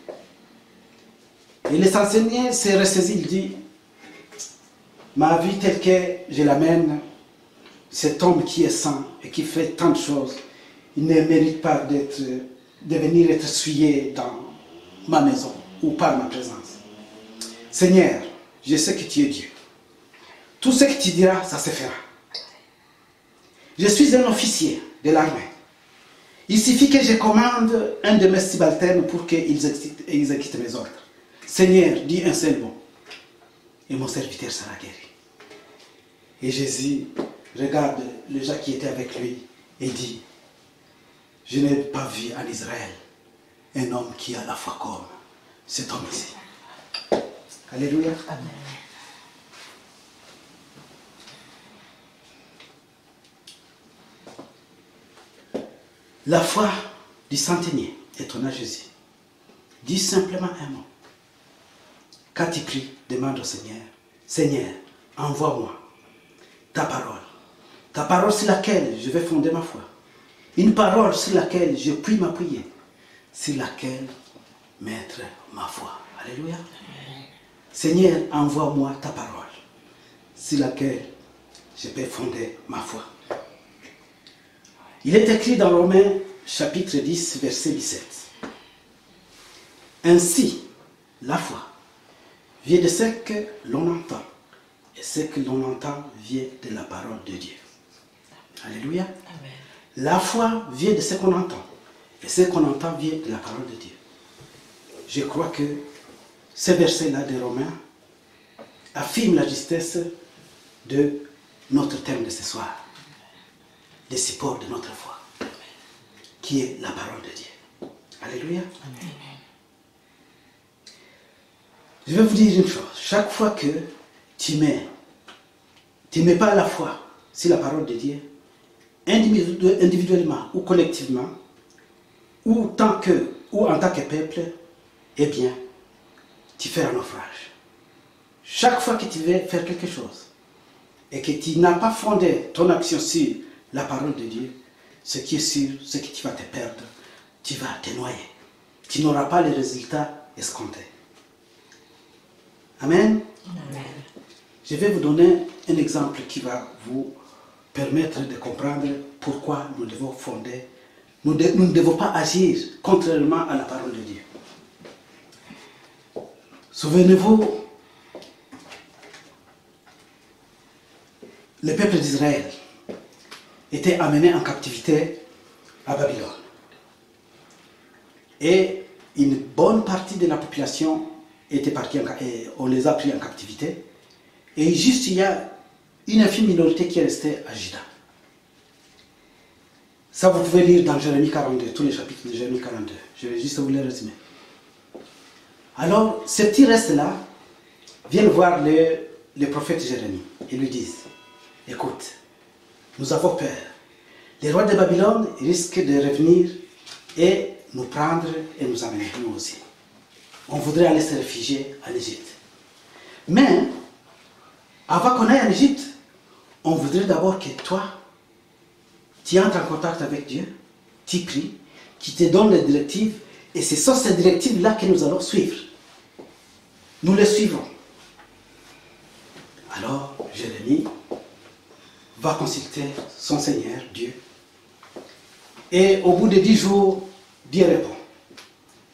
Et le centenier s'est ressaisi, il dit, ma vie telle que je l'amène, cet homme qui est saint et qui fait tant de choses, il ne mérite pas de venir être souillé dans ma maison ou par ma présence. Seigneur, je sais que tu es Dieu. Tout ce que tu diras, ça se fera. Je suis un officier de l'armée. Il suffit que je commande un de mes subalternes pour qu'ils exécutent mes ordres. Seigneur, dis un seul mot, et mon serviteur sera guéri. Et Jésus regarde les gens qui étaient avec lui et dit, je n'ai pas vu en Israël un homme qui a la foi comme cet homme ici. Alléluia. Amen. La foi du centenier étonna Jésus. dis simplement un mot. Quand tu pries, demande au Seigneur, Seigneur, envoie-moi ta parole. Ta parole sur laquelle je vais fonder ma foi. Une parole sur laquelle je puis m'appuyer. Sur laquelle mettre ma foi. Alléluia. Seigneur, envoie-moi ta parole. Sur laquelle je peux fonder ma foi. Il est écrit dans Romains chapitre 10, verset 17. Ainsi, la foi vient de ce que l'on entend. Et ce que l'on entend vient de la parole de Dieu. Alléluia. Amen. La foi vient de ce qu'on entend. Et ce qu'on entend vient de la parole de Dieu. Je crois que ce verset-là de Romains affirme la justesse de notre thème de ce soir. Le support de notre foi. Qui est la parole de Dieu. Alléluia. Amen. Je vais vous dire une chose. Chaque fois que tu mets pas la foi sur la parole de Dieu, individuellement ou collectivement, ou en tant que peuple, eh bien, tu fais un naufrage. Chaque fois que tu veux faire quelque chose, et que tu n'as pas fondé ton action sur la parole de Dieu, ce qui est sûr, c'est que tu vas te perdre, tu vas te noyer. Tu n'auras pas les résultats escomptés. Amen. Amen. Je vais vous donner un exemple qui va vous permettre de comprendre pourquoi nous devons fonder, nous ne devons pas agir contrairement à la parole de Dieu. Souvenez-vous, le peuple d'Israël était amené en captivité à Babylone. Et une bonne partie de la population était partie, on les a pris en captivité. Et juste il y a une infime minorité qui est restée à Juda. Ça, vous pouvez lire dans Jérémie 42, tous les chapitres de Jérémie 42. Je vais juste vous les résumer. Alors, ces petits restes-là viennent voir le prophète Jérémie et lui disent, écoute, nous avons peur. Les rois de Babylone risquent de revenir et nous prendre et nous amener, nous aussi. On voudrait aller se réfugier en Égypte. Mais, avant qu'on aille en Égypte, on voudrait d'abord que toi, tu entres en contact avec Dieu, tu pries, qui te donne les directives, et ce sont ces directives-là que nous allons suivre. Nous les suivrons. Alors, Jérémie va consulter son Seigneur, Dieu. Et au bout de 10 jours, Dieu répond.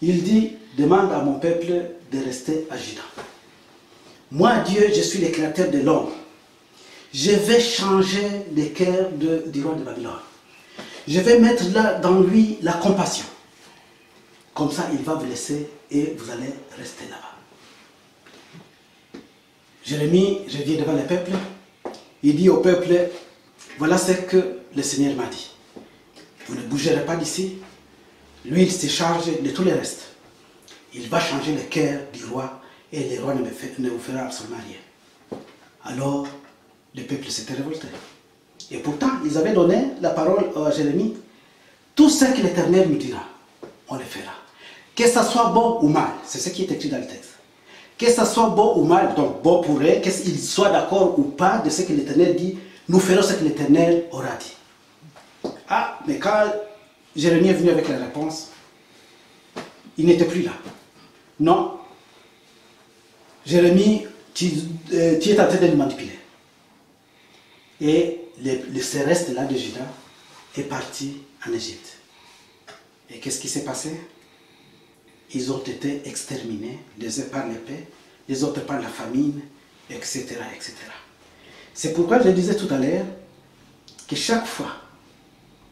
Il dit, demande à mon peuple de rester à Juda. Moi, Dieu, je suis le créateur de l'homme. Je vais changer le cœur du roi de Babylone. Je vais mettre là, dans lui la compassion. Comme ça, il va vous laisser et vous allez rester là-bas. Jérémie revient devant le peuple. Il dit au peuple, voilà ce que le Seigneur m'a dit. Vous ne bougerez pas d'ici. Lui, il se charge de tout le reste. Il va changer le cœur du roi et le roi ne vous fera absolument rien. Alors, le peuple s'était révolté. Et pourtant, ils avaient donné la parole à Jérémie. Tout ce que l'Éternel nous dira, on le fera. Que ça soit bon ou mal, c'est ce qui est écrit dans le texte. Que ça soit bon ou mal, donc bon pour eux, qu'ils soient d'accord ou pas de ce que l'Éternel dit, nous ferons ce que l'Éternel aura dit. Ah, mais quand Jérémie est venu avec la réponse, il n'était plus là. Non. Jérémie, tu es en train de le manipuler. Et ce reste-là de Juda est parti en Égypte. Et qu'est-ce qui s'est passé? Ils ont été exterminés, les uns par l'épée, les autres par la famine, etc., etc. C'est pourquoi je disais tout à l'heure que chaque fois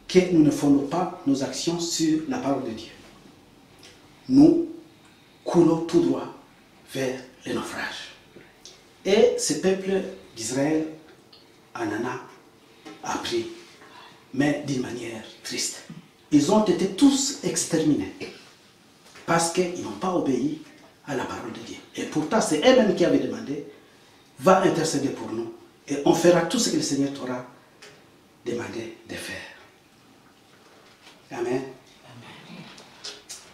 que nous ne fondons pas nos actions sur la parole de Dieu, nous coulons tout droit vers le naufrage. Et ce peuple d'Israël en a appris, mais d'une manière triste. Ils ont été tous exterminés parce qu'ils n'ont pas obéi à la parole de Dieu. Et pourtant, c'est eux-mêmes qui avaient demandé, va intercéder pour nous et on fera tout ce que le Seigneur t'aura demandé de faire. Amen.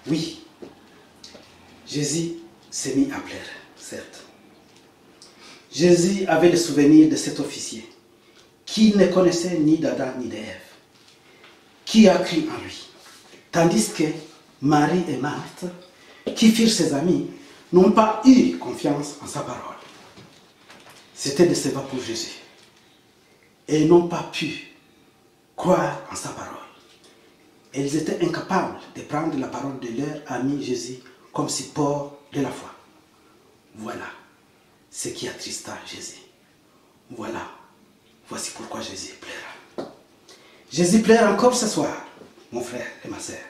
Oui. Jésus s'est mis à pleurer, certes. Jésus avait le souvenir de cet officier qui ne connaissait ni d'Adam ni d'Ève, qui a cru en lui. Tandis que Marie et Marthe, qui furent ses amis, n'ont pas eu confiance en sa parole. C'était décevant pour Jésus. Et ils n'ont pas pu croire en sa parole. Ils étaient incapables de prendre la parole de leur ami Jésus comme support de la foi. Voilà ce qui attrista Jésus. Voici pourquoi Jésus pleura. Jésus pleure encore ce soir, mon frère et ma sœur,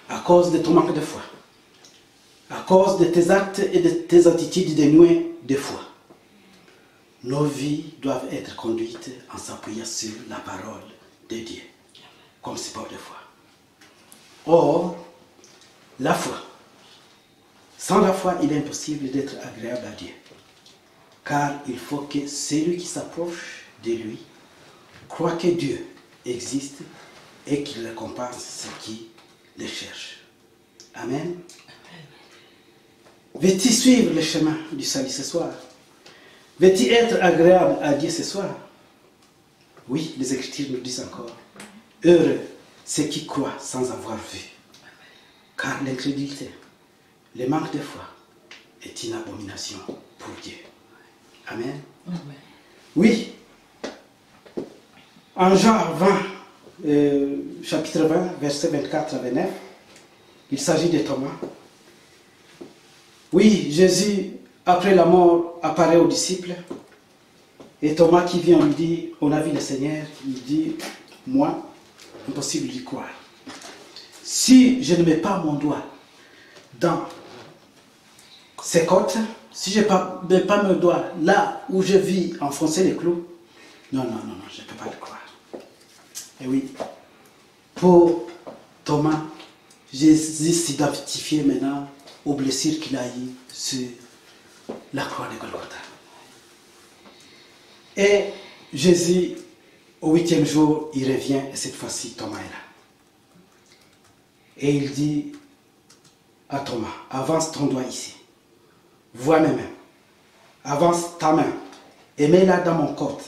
à cause de ton manque de foi, à cause de tes actes et de tes attitudes dénuées de foi. Nos vies doivent être conduites en s'appuyant sur la parole de Dieu, comme support de foi. Or, la foi. Sans la foi, il est impossible d'être agréable à Dieu. Car il faut que celui qui s'approche de lui croit que Dieu existe et qu'il récompense ceux qui le cherchent. Amen. Veux-tu suivre le chemin du salut ce soir? Veux-tu être agréable à Dieu ce soir? Oui, les Écritures nous disent encore. Heureux ceux qui croient sans avoir vu. Car l'incrédulité, le manque de foi est une abomination pour Dieu. Amen. Amen. Oui. En Jean 20, chapitre 20, versets 24 à 29, il s'agit de Thomas. Oui, Jésus, après la mort, apparaît aux disciples. Et Thomas qui vient lui dit, on a vu le Seigneur, il dit, moi, impossible d'y croire. Si je ne mets pas mon doigt dans ces côtes, si je ne mets pas mon doigt là où je vis enfoncer les clous, non, je ne peux pas le croire. Et oui, pour Thomas, Jésus s'identifiait maintenant aux blessures qu'il a eues sur la croix de Golgotha. Et Jésus, au 8e jour, il revient et cette fois-ci, Thomas est là. Et il dit à Thomas, avance ton doigt ici. Vois mes mains. Avance ta main. Et mets-la dans mon côte.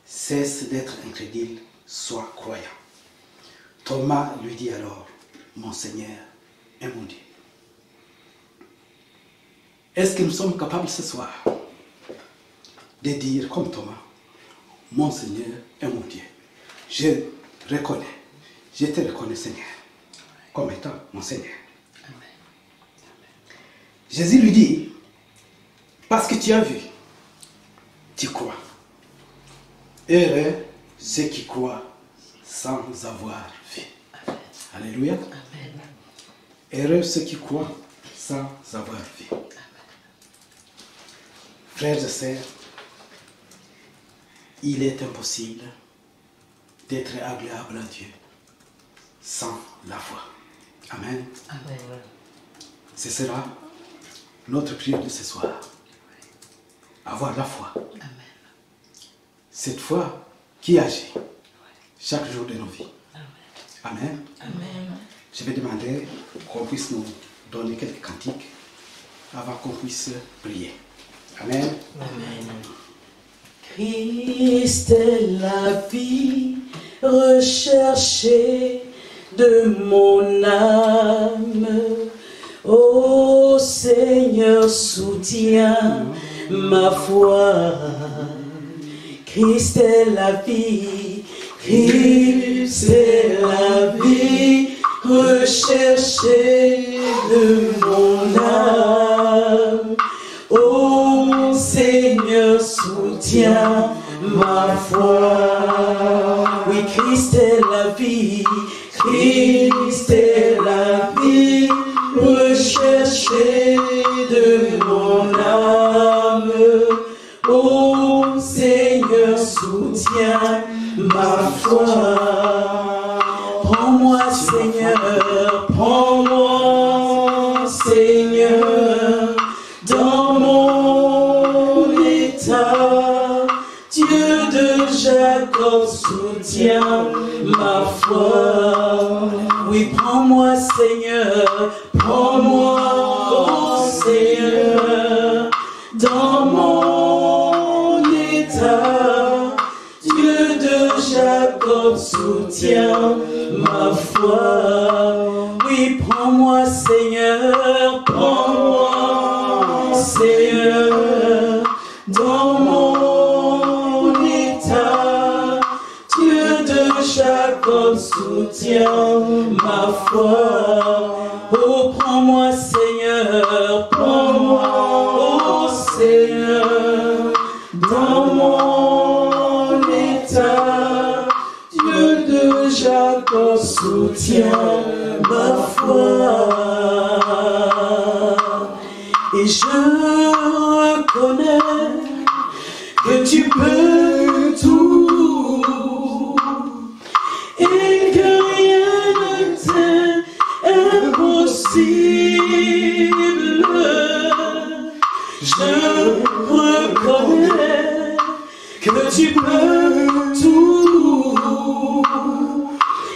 Cesse d'être incrédule, sois croyant. Thomas lui dit alors, mon Seigneur et mon Dieu. Est-ce que nous sommes capables ce soir de dire comme Thomas, mon Seigneur et mon Dieu? Je te reconnais Seigneur, comme étant mon Seigneur. Amen. Jésus lui dit, parce que tu as vu, tu crois. Heureux ceux qui croient sans avoir vu. Amen. Alléluia. Amen. Heureux ceux qui croient sans avoir vu. Amen. Frères et sœurs, il est impossible d'être agréable à Dieu sans la foi. Amen. Amen. Ce sera notre prière de ce soir. Avoir la foi. Amen. Cette foi qui agit chaque jour de nos vies. Amen. Amen. Je vais demander qu'on puisse nous donner quelques cantiques avant qu'on puisse prier. Amen. Amen. Christ est la vie recherchée de mon âme. Ô Seigneur, soutiens ma foi. Christ est la vie, Christ est la vie recherchée de mon âme. Ô Seigneur, soutiens ma foi. Oui, Christ est la vie, Christ est la vie recherchée de mon âme. Ô Seigneur, soutiens ma foi. Prends-moi, Seigneur, prends-moi, Seigneur, dans mon état. Dieu de Jacob, soutiens ma foi. Oui, prends-moi, Seigneur. Seigneur, prends-moi, oh Seigneur, dans mon état. Dieu de Jacob soutient ma foi. Oui, prends-moi, Seigneur, prends-moi, Seigneur, dans mon état. Dieu de Jacob soutient ma foi. Oh, prends-moi, Seigneur, prends-moi, oh Seigneur, dans mon état. Dieu de Jacob soutient ma foi. Et je reconnais que tu peux tout et que rien ne t'est impossible. Je reconnais que tu peux tout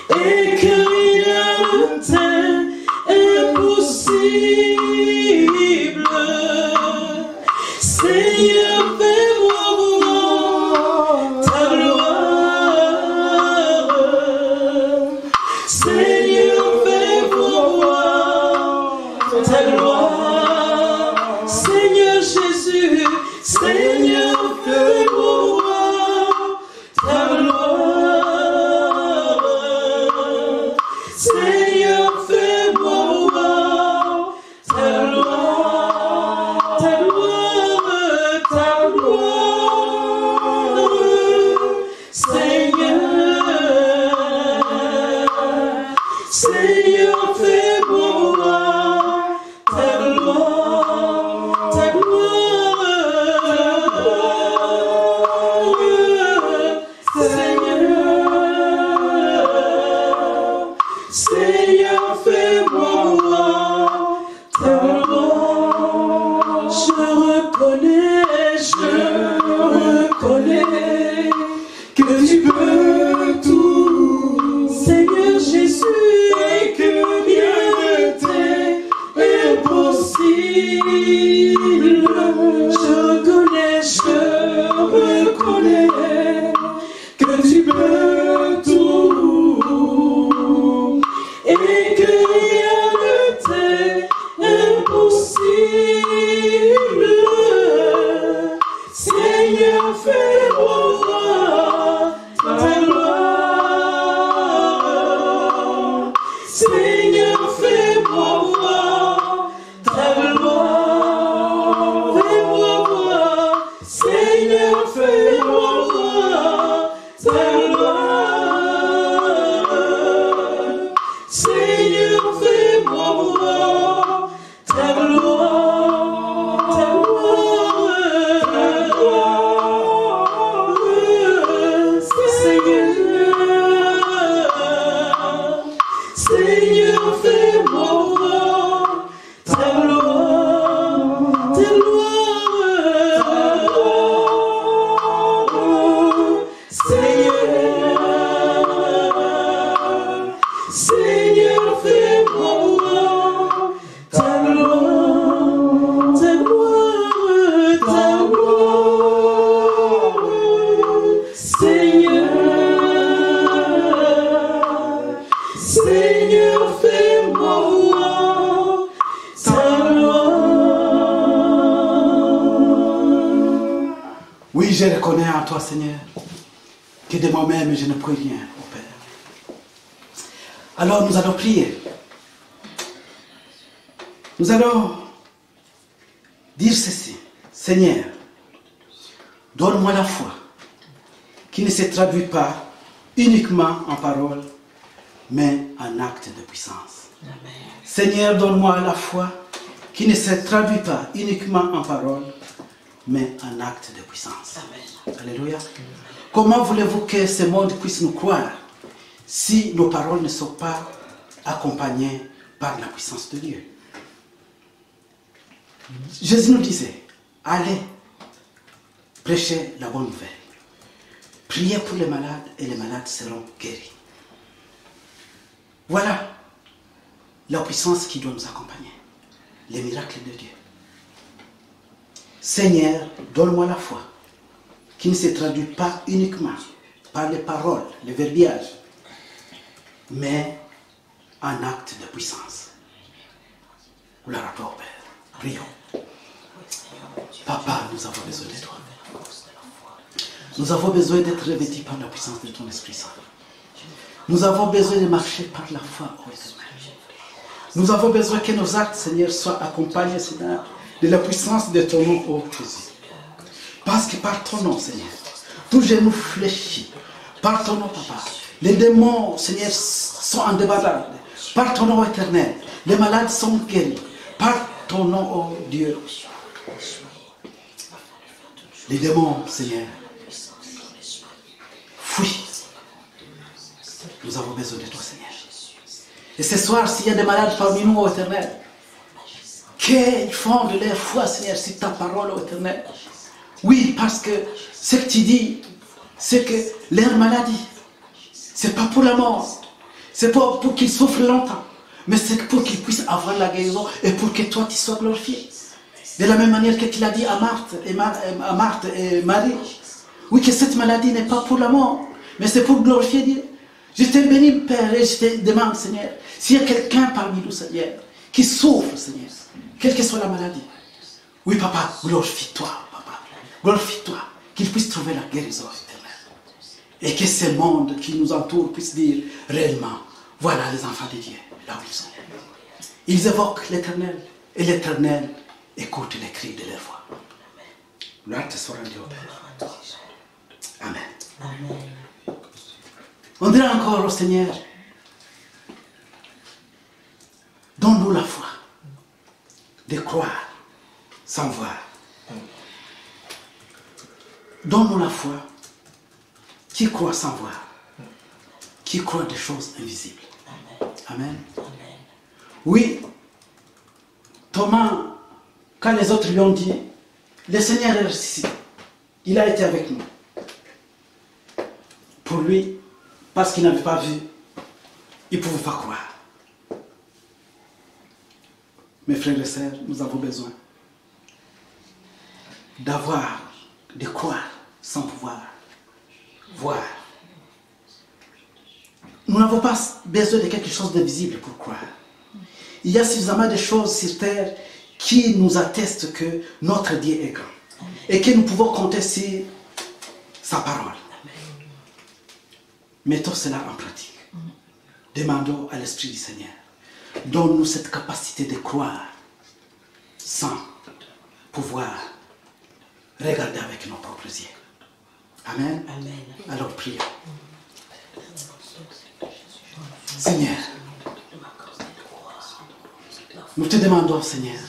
et que rien ne t'est impossible. Seigneur, fais-moi voir ta gloire. Seigneur, fais-moi voir ta gloire. Seigneur Jésus, Seigneur, fais-moi voir ta gloire. Seigneur, fais-moi voir ta gloire, ta gloire, ta gloire. Seigneur, Seigneur, fais-moi voir ta gloire, ta gloire. Seigneur, Seigneur, fais-moi voir ta gloire. Je reconnais que tu peux tout, Seigneur Jésus, et que rien t'est impossible. Je reconnais que tu peux tout et que rien ne t'est impossible. Seigneur, fais-moi voir ta gloire. Seigneur, fais-moi voir ta gloire. Fais-moi voir, Seigneur, fais-moi voir ta gloire. Seigneur, fais-moi voir ta gloire, ta gloire, ta gloire. Seigneur, Seigneur, fais-moi voir ta gloire, ta gloire. Seigneur, Seigneur, fais-moi voir ta gloire, ta gloire, ta gloire. Seigneur, Seigneur, fais-moi voir ta gloire. Oui, je reconnais en toi, Seigneur, que de moi-même je ne peux rien, ô Père. Alors nous allons prier. Nous allons dire ceci. Seigneur, donne-moi la foi qui ne se traduit pas uniquement en parole, mais en acte de puissance. Amen. Seigneur, donne-moi la foi qui ne se traduit pas uniquement en parole, mais en acte de puissance. Amen. Alléluia. Comment voulez-vous que ce monde puisse nous croire si nos paroles ne sont pas accompagnées par la puissance de Dieu? Jésus nous disait, allez prêcher la bonne nouvelle. Priez pour les malades et les malades seront guéris. Voilà la puissance qui doit nous accompagner, les miracles de Dieu. Seigneur, donne-moi la foi, qui ne se traduit pas uniquement par les paroles, les verbiages, mais en acte de puissance. Gloire à toi, Père. Prions. Papa, nous avons besoin de toi. Nous avons besoin d'être revêtus par la puissance de ton Esprit Saint. Nous avons besoin de marcher par la foi, ô Éternel. Nous avons besoin que nos actes, Seigneur, soient accompagnés, Seigneur, de la puissance de ton nom, ô Jésus. Parce que par ton nom, Seigneur, tout genou fléchit. Par ton nom, Papa, les démons, Seigneur, sont en débandade. Par ton nom, Éternel, les malades sont guéris. Par ton nom, ô Dieu, les démons, Seigneur, fuient. Nous avons besoin de toi, Seigneur. Et ce soir, s'il y a des malades parmi nous, ô Éternel, qu'ils font de leur foi, Seigneur, sur ta parole, ô Éternel. Oui, parce que ce que tu dis, c'est que leur maladie, c'est pas pour la mort, c'est pas pour qu'ils souffrent longtemps, mais c'est pour qu'ils puissent avoir la guérison et pour que toi, tu sois glorifié. De la même manière que tu l'as dit à Marthe et Marie. Oui, que cette maladie n'est pas pour la mort, mais c'est pour glorifier Dieu. Je te bénis, Père, et je te demande, Seigneur, s'il y a quelqu'un parmi nous, Seigneur, qui souffre, Seigneur, quelle que soit la maladie. Oui, Papa, glorifie-toi, Papa. Glorifie-toi, qu'il puisse trouver la guérison éternelle. Et que ce monde qui nous entoure puisse dire réellement, voilà les enfants de Dieu, là où ils sont. Ils évoquent l'éternel, et l'éternel écoute les cris de leur voix. Gloire te soit rendue au Père. Amen. Amen. On dirait encore au Seigneur, donne-nous la foi de croire sans voir. Donne-nous la foi qui croit sans voir, qui croit des choses invisibles. Amen. Amen. Oui, Thomas, quand les autres lui ont dit, le Seigneur est ressuscité, il a été avec nous. Pour lui, parce qu'il n'avait pas vu, il ne pouvait pas croire. Mes frères et sœurs, nous avons besoin de croire sans pouvoir voir. Nous n'avons pas besoin de quelque chose de visible pour croire. Il y a suffisamment de choses sur terre qui nous attestent que notre Dieu est grand et que nous pouvons compter sur sa parole. Mettons cela en pratique. Demandons à l'Esprit du Seigneur, donne-nous cette capacité de croire sans pouvoir regarder avec nos propres yeux. Amen. Amen. Alors prions. Seigneur, nous te demandons, Seigneur,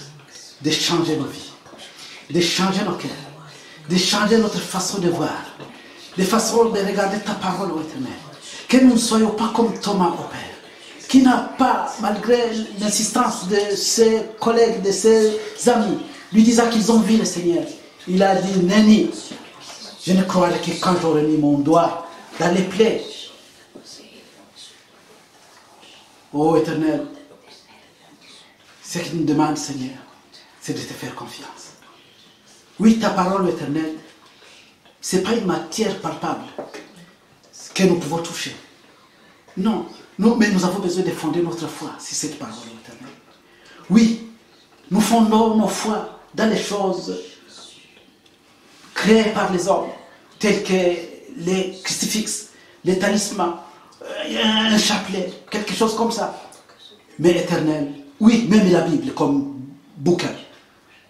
de changer nos vies, de changer nos cœurs, de changer notre façon de voir, de façon de regarder ta parole, ô Éternel. Que nous ne soyons pas comme Thomas, ô Père, qui n'a pas, malgré l'insistance de ses collègues, de ses amis, lui disant qu'ils ont vu le Seigneur. Il a dit, Nenni, je ne croirais que quand j'aurais mis mon doigt dans les plaies. Ô Éternel, ce qu'il nous demande, Seigneur, c'est de te faire confiance. Oui, ta parole, Éternel, ce n'est pas une matière palpable que nous pouvons toucher. Non, mais nous avons besoin de fonder notre foi sur cette parole, Éternel. Oui, nous fondons nos foi dans les choses créées par les hommes, telles que les crucifixes, les talismans, un chapelet, quelque chose comme ça. Mais Éternel, oui, même la Bible comme bouquin,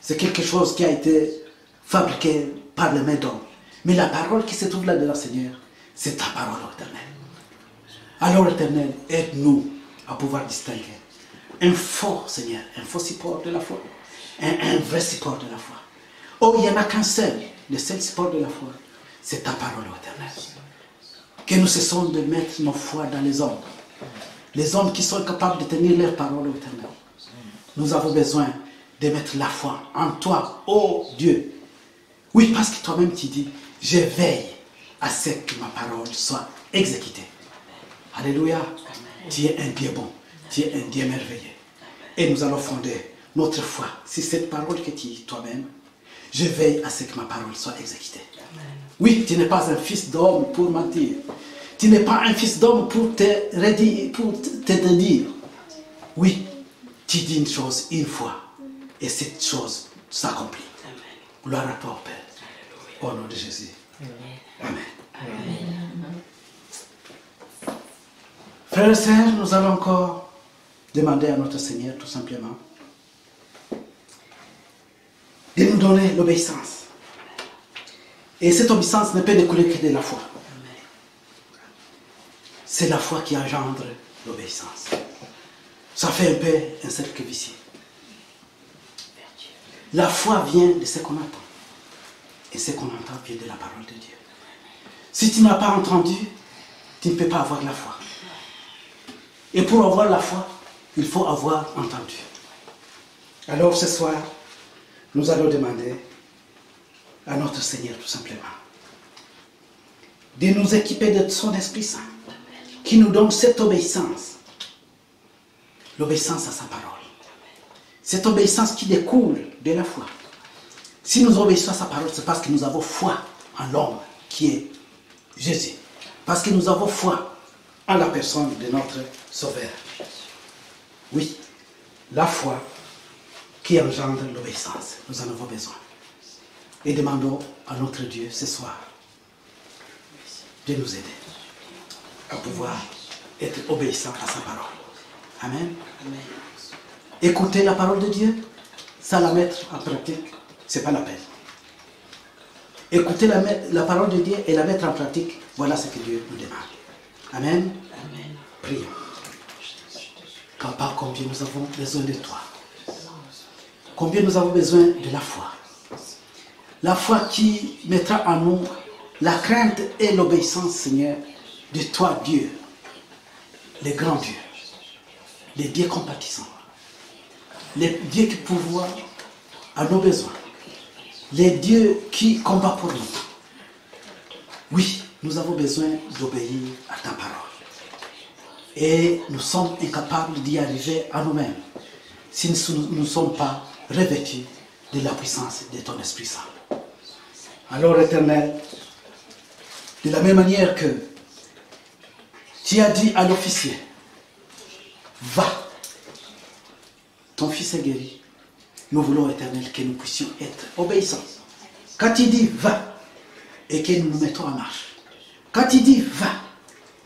c'est quelque chose qui a été fabriqué par les mains d'hommes. Mais la parole qui se trouve là-dedans, Seigneur, c'est ta parole, Éternel. Alors, Éternel, aide-nous à pouvoir distinguer un faux, Seigneur, un faux support de la foi, un vrai support de la foi. Oh, il n'y en a qu'un seul, le seul support de la foi, c'est ta parole, Éternel. Que nous cessons de mettre nos foi dans les hommes qui sont capables de tenir leur parole, Éternel. Nous avons besoin de mettre la foi en toi, ô Dieu. Oui, parce que toi-même tu dis, je veille à ce que ma parole soit exécutée. Alléluia. Tu es un Dieu bon, tu es un Dieu merveilleux. Et nous allons fonder notre foi sur cette parole que tu dis toi-même. Je veille à ce que ma parole soit exécutée. Oui, tu n'es pas un fils d'homme pour mentir. Tu n'es pas un fils d'homme pour te dire. Oui, tu dis une chose une fois et cette chose s'accomplit. Gloire à toi, Père. Au nom de Jésus. Amen. Frères et sœurs, nous allons encore demander à notre Seigneur, tout simplement, de nous donner l'obéissance. Et cette obéissance ne peut découler que de la foi. C'est la foi qui engendre l'obéissance. Ça fait un peu un cercle vicieux. La foi vient de ce qu'on entend. Et ce qu'on entend vient de la parole de Dieu. Si tu n'as pas entendu, tu ne peux pas avoir la foi. Et pour avoir la foi, il faut avoir entendu. Alors ce soir, nous allons demander à notre Seigneur tout simplement de nous équiper de son Esprit Saint qui nous donne cette obéissance. L'obéissance à sa parole. Cette obéissance qui découle de la foi. Si nous obéissons à sa parole, c'est parce que nous avons foi en l'homme qui est Jésus. Parce que nous avons foi en la personne de notre Sauveur. Oui, la foi qui engendre l'obéissance. Nous en avons besoin. Et demandons à notre Dieu ce soir de nous aider à pouvoir être obéissants à sa parole. Amen. Amen. Écouter la parole de Dieu, sans la mettre en pratique, ce n'est pas la peine. Écouter la parole de Dieu et la mettre en pratique, voilà ce que Dieu nous demande. Amen. Amen. Prions. Papa, combien nous avons besoin de toi. Combien nous avons besoin de la foi. La foi qui mettra en nous la crainte et l'obéissance, Seigneur, de toi, Dieu, le grand Dieu, le Dieu compatissant, le Dieu qui pourvoit à nos besoins, le Dieu qui combat pour nous. Oui, nous avons besoin d'obéir à ta parole. Et nous sommes incapables d'y arriver à nous-mêmes si nous ne sommes pas revêtus de la puissance de ton Esprit Saint. Alors, Éternel, de la même manière que tu as dit à l'officier, va, ton fils est guéri. Nous voulons, Éternel, que nous puissions être obéissants. Quand tu dis va, et que nous nous mettons en marche. Quand tu dis va,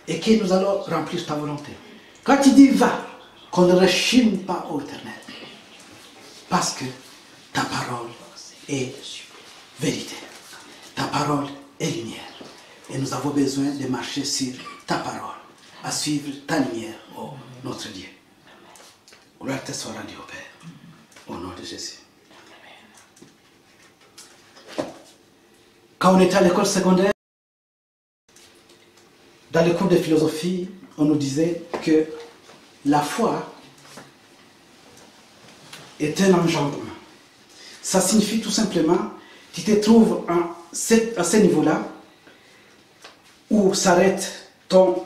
et que nous allons remplir ta volonté. Quand tu dis va, qu'on ne rechigne pas au Éternel. Parce que ta parole est vérité. Ta parole est lumière. Et nous avons besoin de marcher sur ta parole, à suivre ta lumière, oh notre Dieu. Gloire te soit rendue au Père, au nom de Jésus. Quand on était à l'école secondaire, dans les cours de philosophie, on nous disait que la foi est un engendrement. Ça signifie tout simplement que tu te trouves à ce niveau-là où s'arrête ton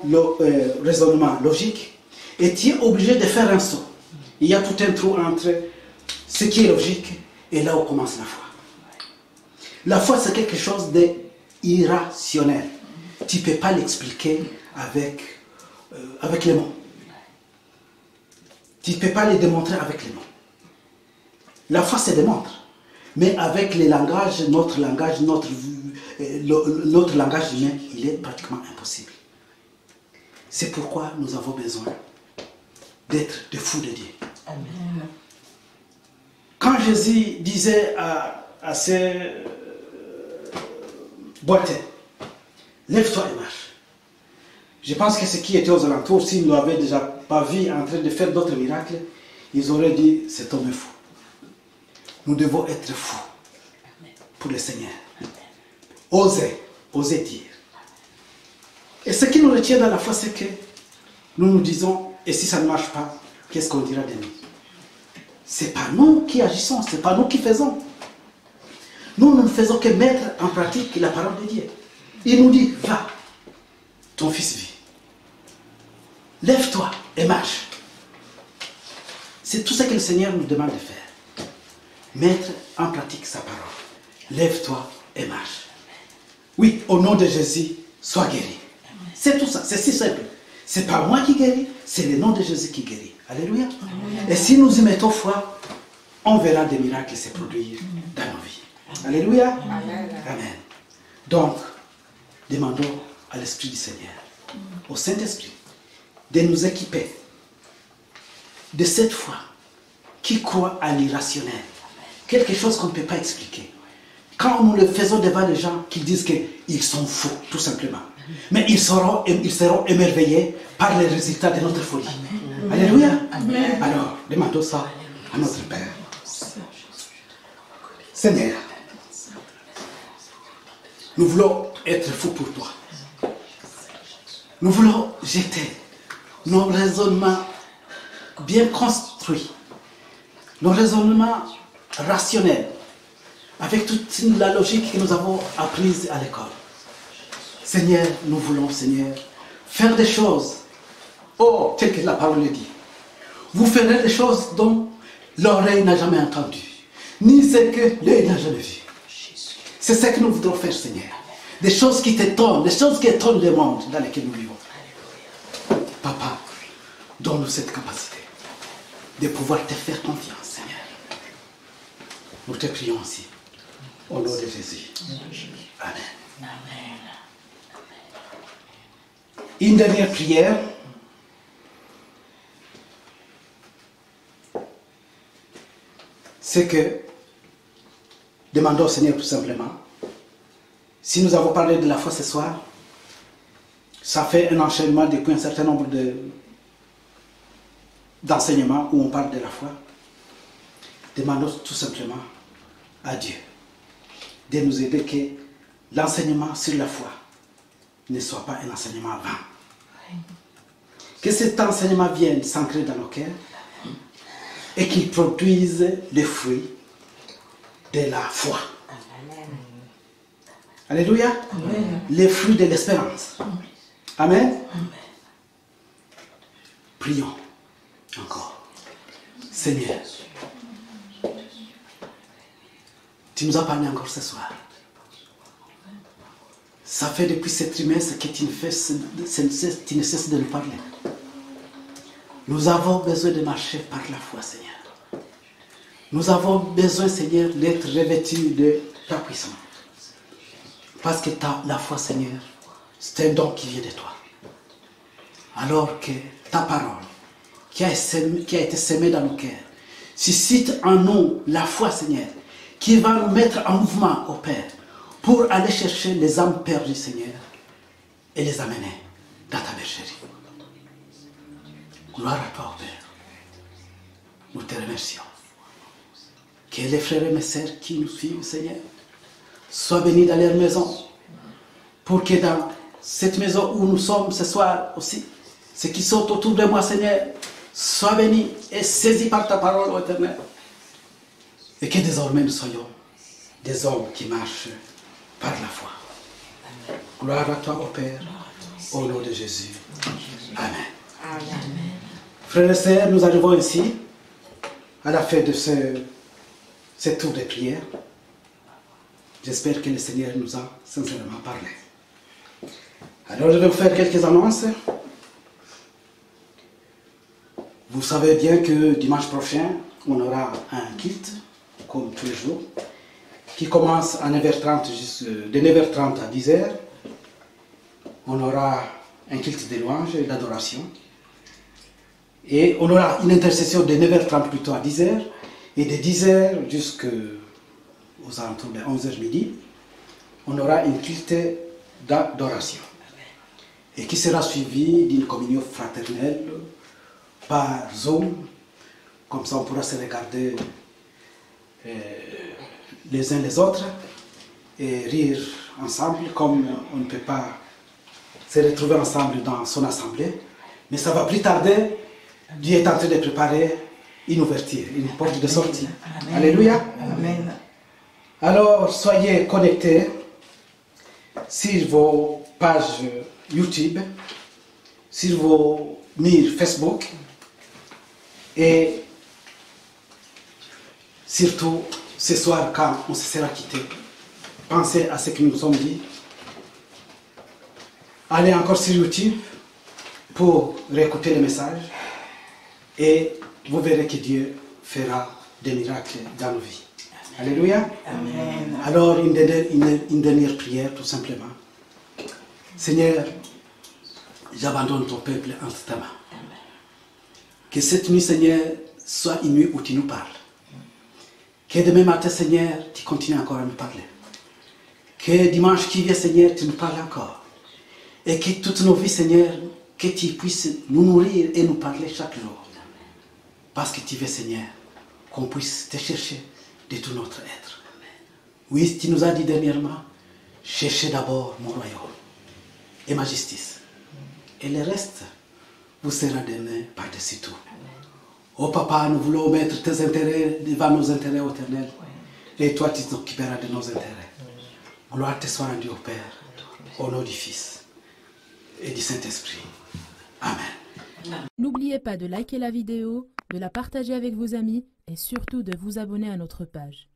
raisonnement logique et tu es obligé de faire un saut. Il y a tout un trou entre ce qui est logique et là où commence la foi. La foi, c'est quelque chose d'irrationnel. Tu ne peux pas l'expliquer avec les mots. Tu ne peux pas les démontrer avec les mots. La foi se démontre. Mais avec les langages, notre langage humain, il est pratiquement impossible. C'est pourquoi nous avons besoin d'être des fous de Dieu. Amen. Quand Jésus disait à ces boiteux, lève-toi et marche. Je pense que ceux qui étaient aux alentours, s'ils ne l'avaient déjà pas vu en train de faire d'autres miracles, ils auraient dit, cet homme est fou. Nous devons être fous pour le Seigneur. Oser dire. Et ce qui nous retient dans la foi, c'est que nous nous disons, et si ça ne marche pas, qu'est-ce qu'on dira de nous? Ce n'est pas nous qui agissons, ce n'est pas nous qui faisons. Nous ne faisons que mettre en pratique la parole de Dieu. Il nous dit, va, ton fils vit. Lève-toi et marche. C'est tout ce que le Seigneur nous demande de faire. Mettre en pratique sa parole. Lève-toi et marche. Oui, au nom de Jésus, sois guéri. C'est tout ça, c'est si simple. C'est pas moi qui guéris, c'est le nom de Jésus qui guérit. Alléluia. Et si nous y mettons foi, on verra des miracles se produire dans nos vies. Alléluia. Amen. Donc, demandons à l'Esprit du Seigneur, au Saint-Esprit, de nous équiper de cette foi qui croit à l'irrationnel. Quelque chose qu'on ne peut pas expliquer. Quand nous le faisons devant les gens qui disent qu'ils sont faux, tout simplement. Mais ils seront émerveillés par les résultats de notre folie. Alléluia. Amen. Alors, demandons ça à notre Père. Seigneur, nous voulons être fous pour toi. Nous voulons jeter nos raisonnements bien construits, nos raisonnements rationnels, avec toute la logique que nous avons apprise à l'école. Seigneur, nous voulons, Seigneur, faire des choses, oh, tel que la parole le dit. Vous ferez des choses dont l'oreille n'a jamais entendu, ni ce que l'œil n'a jamais vu. C'est ce que nous voudrons faire, Seigneur. Des choses qui t'étonnent, des choses qui étonnent le monde dans lequel nous vivons. Papa, donne-nous cette capacité de pouvoir te faire confiance, Seigneur. Nous te prions aussi, au nom de Jésus. Amen. Une dernière prière. C'est que, demandons au Seigneur tout simplement, si nous avons parlé de la foi ce soir, ça fait un enchaînement depuis un certain nombre d'enseignements où on parle de la foi. Demandons tout simplement à Dieu de nous aider que l'enseignement sur la foi ne soit pas un enseignement vain. Que cet enseignement vienne s'ancrer dans nos cœurs et qu'il produise les fruits de la foi. Alléluia. Amen. Les fruits de l'espérance. Amen. Amen. Prions encore. Seigneur, tu nous as parlé encore ce soir. Ça fait depuis ce trimestre que tu ne cesses de nous parler. Nous avons besoin de marcher par la foi, Seigneur. Nous avons besoin, Seigneur, d'être revêtus de ta puissance. Parce que la foi, Seigneur, c'est un don qui vient de toi. Alors que ta parole, qui a été sémée dans nos cœurs, suscite en nous la foi, Seigneur, qui va nous mettre en mouvement au Père, pour aller chercher les âmes perdues, Seigneur, et les amener dans ta bergerie. Gloire à toi, Père. Nous te remercions. Que les frères et mes sœurs qui nous suivent, Seigneur, soient bénis dans leur maison, pour que dans cette maison où nous sommes ce soir aussi, ceux qui sont autour de moi, Seigneur, soient bénis et saisis par ta parole, ô Éternel. Et que désormais nous soyons des hommes qui marchent par la foi. Gloire à toi, ô Père, au nom de Jésus. Amen. Amen. Frères et sœurs, nous arrivons ici à la fin de ce tour de prière. J'espère que le Seigneur nous a sincèrement parlé. Alors je vais vous faire quelques annonces. Vous savez bien que dimanche prochain, on aura un culte, comme tous les jours, qui commence à 9h30 de 9h30 à 10h. On aura un culte de louange et d'adoration. Et on aura une intercession de 9h30 plutôt à 10h. Et de 10h jusqu'aux alentours de 11h midi, on aura une culte d'adoration. Et qui sera suivie d'une communion fraternelle par Zoom. Comme ça on pourra se regarder les uns les autres et rire ensemble, comme on ne peut pas se retrouver ensemble dans son assemblée. Mais ça va plus tarder. Dieu est en train de préparer une ouverture, une porte de sortie. Amen. Alléluia. Amen. Alors, soyez connectés sur vos pages YouTube, sur vos murs Facebook, et surtout ce soir quand on se sera quitté, pensez à ce que nous nous sommes dit. Allez encore sur YouTube pour réécouter le message et vous verrez que Dieu fera des miracles dans nos vies. Alléluia. Amen. Alors, une dernière prière, tout simplement. Seigneur, j'abandonne ton peuple entre ta main. Que cette nuit, Seigneur, soit une nuit où tu nous parles. Que demain matin, Seigneur, tu continues encore à nous parler. Que dimanche qui vient, Seigneur, tu nous parles encore. Et que toutes nos vies, Seigneur, que tu puisses nous nourrir et nous parler chaque jour. Parce que tu veux, Seigneur, qu'on puisse te chercher de tout notre être. Oui, tu nous as dit dernièrement, cherchez d'abord mon royaume et ma justice. Et le reste vous sera donné par-dessus tout. Oh Papa, nous voulons mettre tes intérêts devant nos intérêts éternels. Et toi, tu t'occuperas de nos intérêts. Gloire te soit rendue au Père, au nom du Fils et du Saint-Esprit. Amen. N'oubliez pas de liker la vidéo, de la partager avec vos amis et surtout de vous abonner à notre page.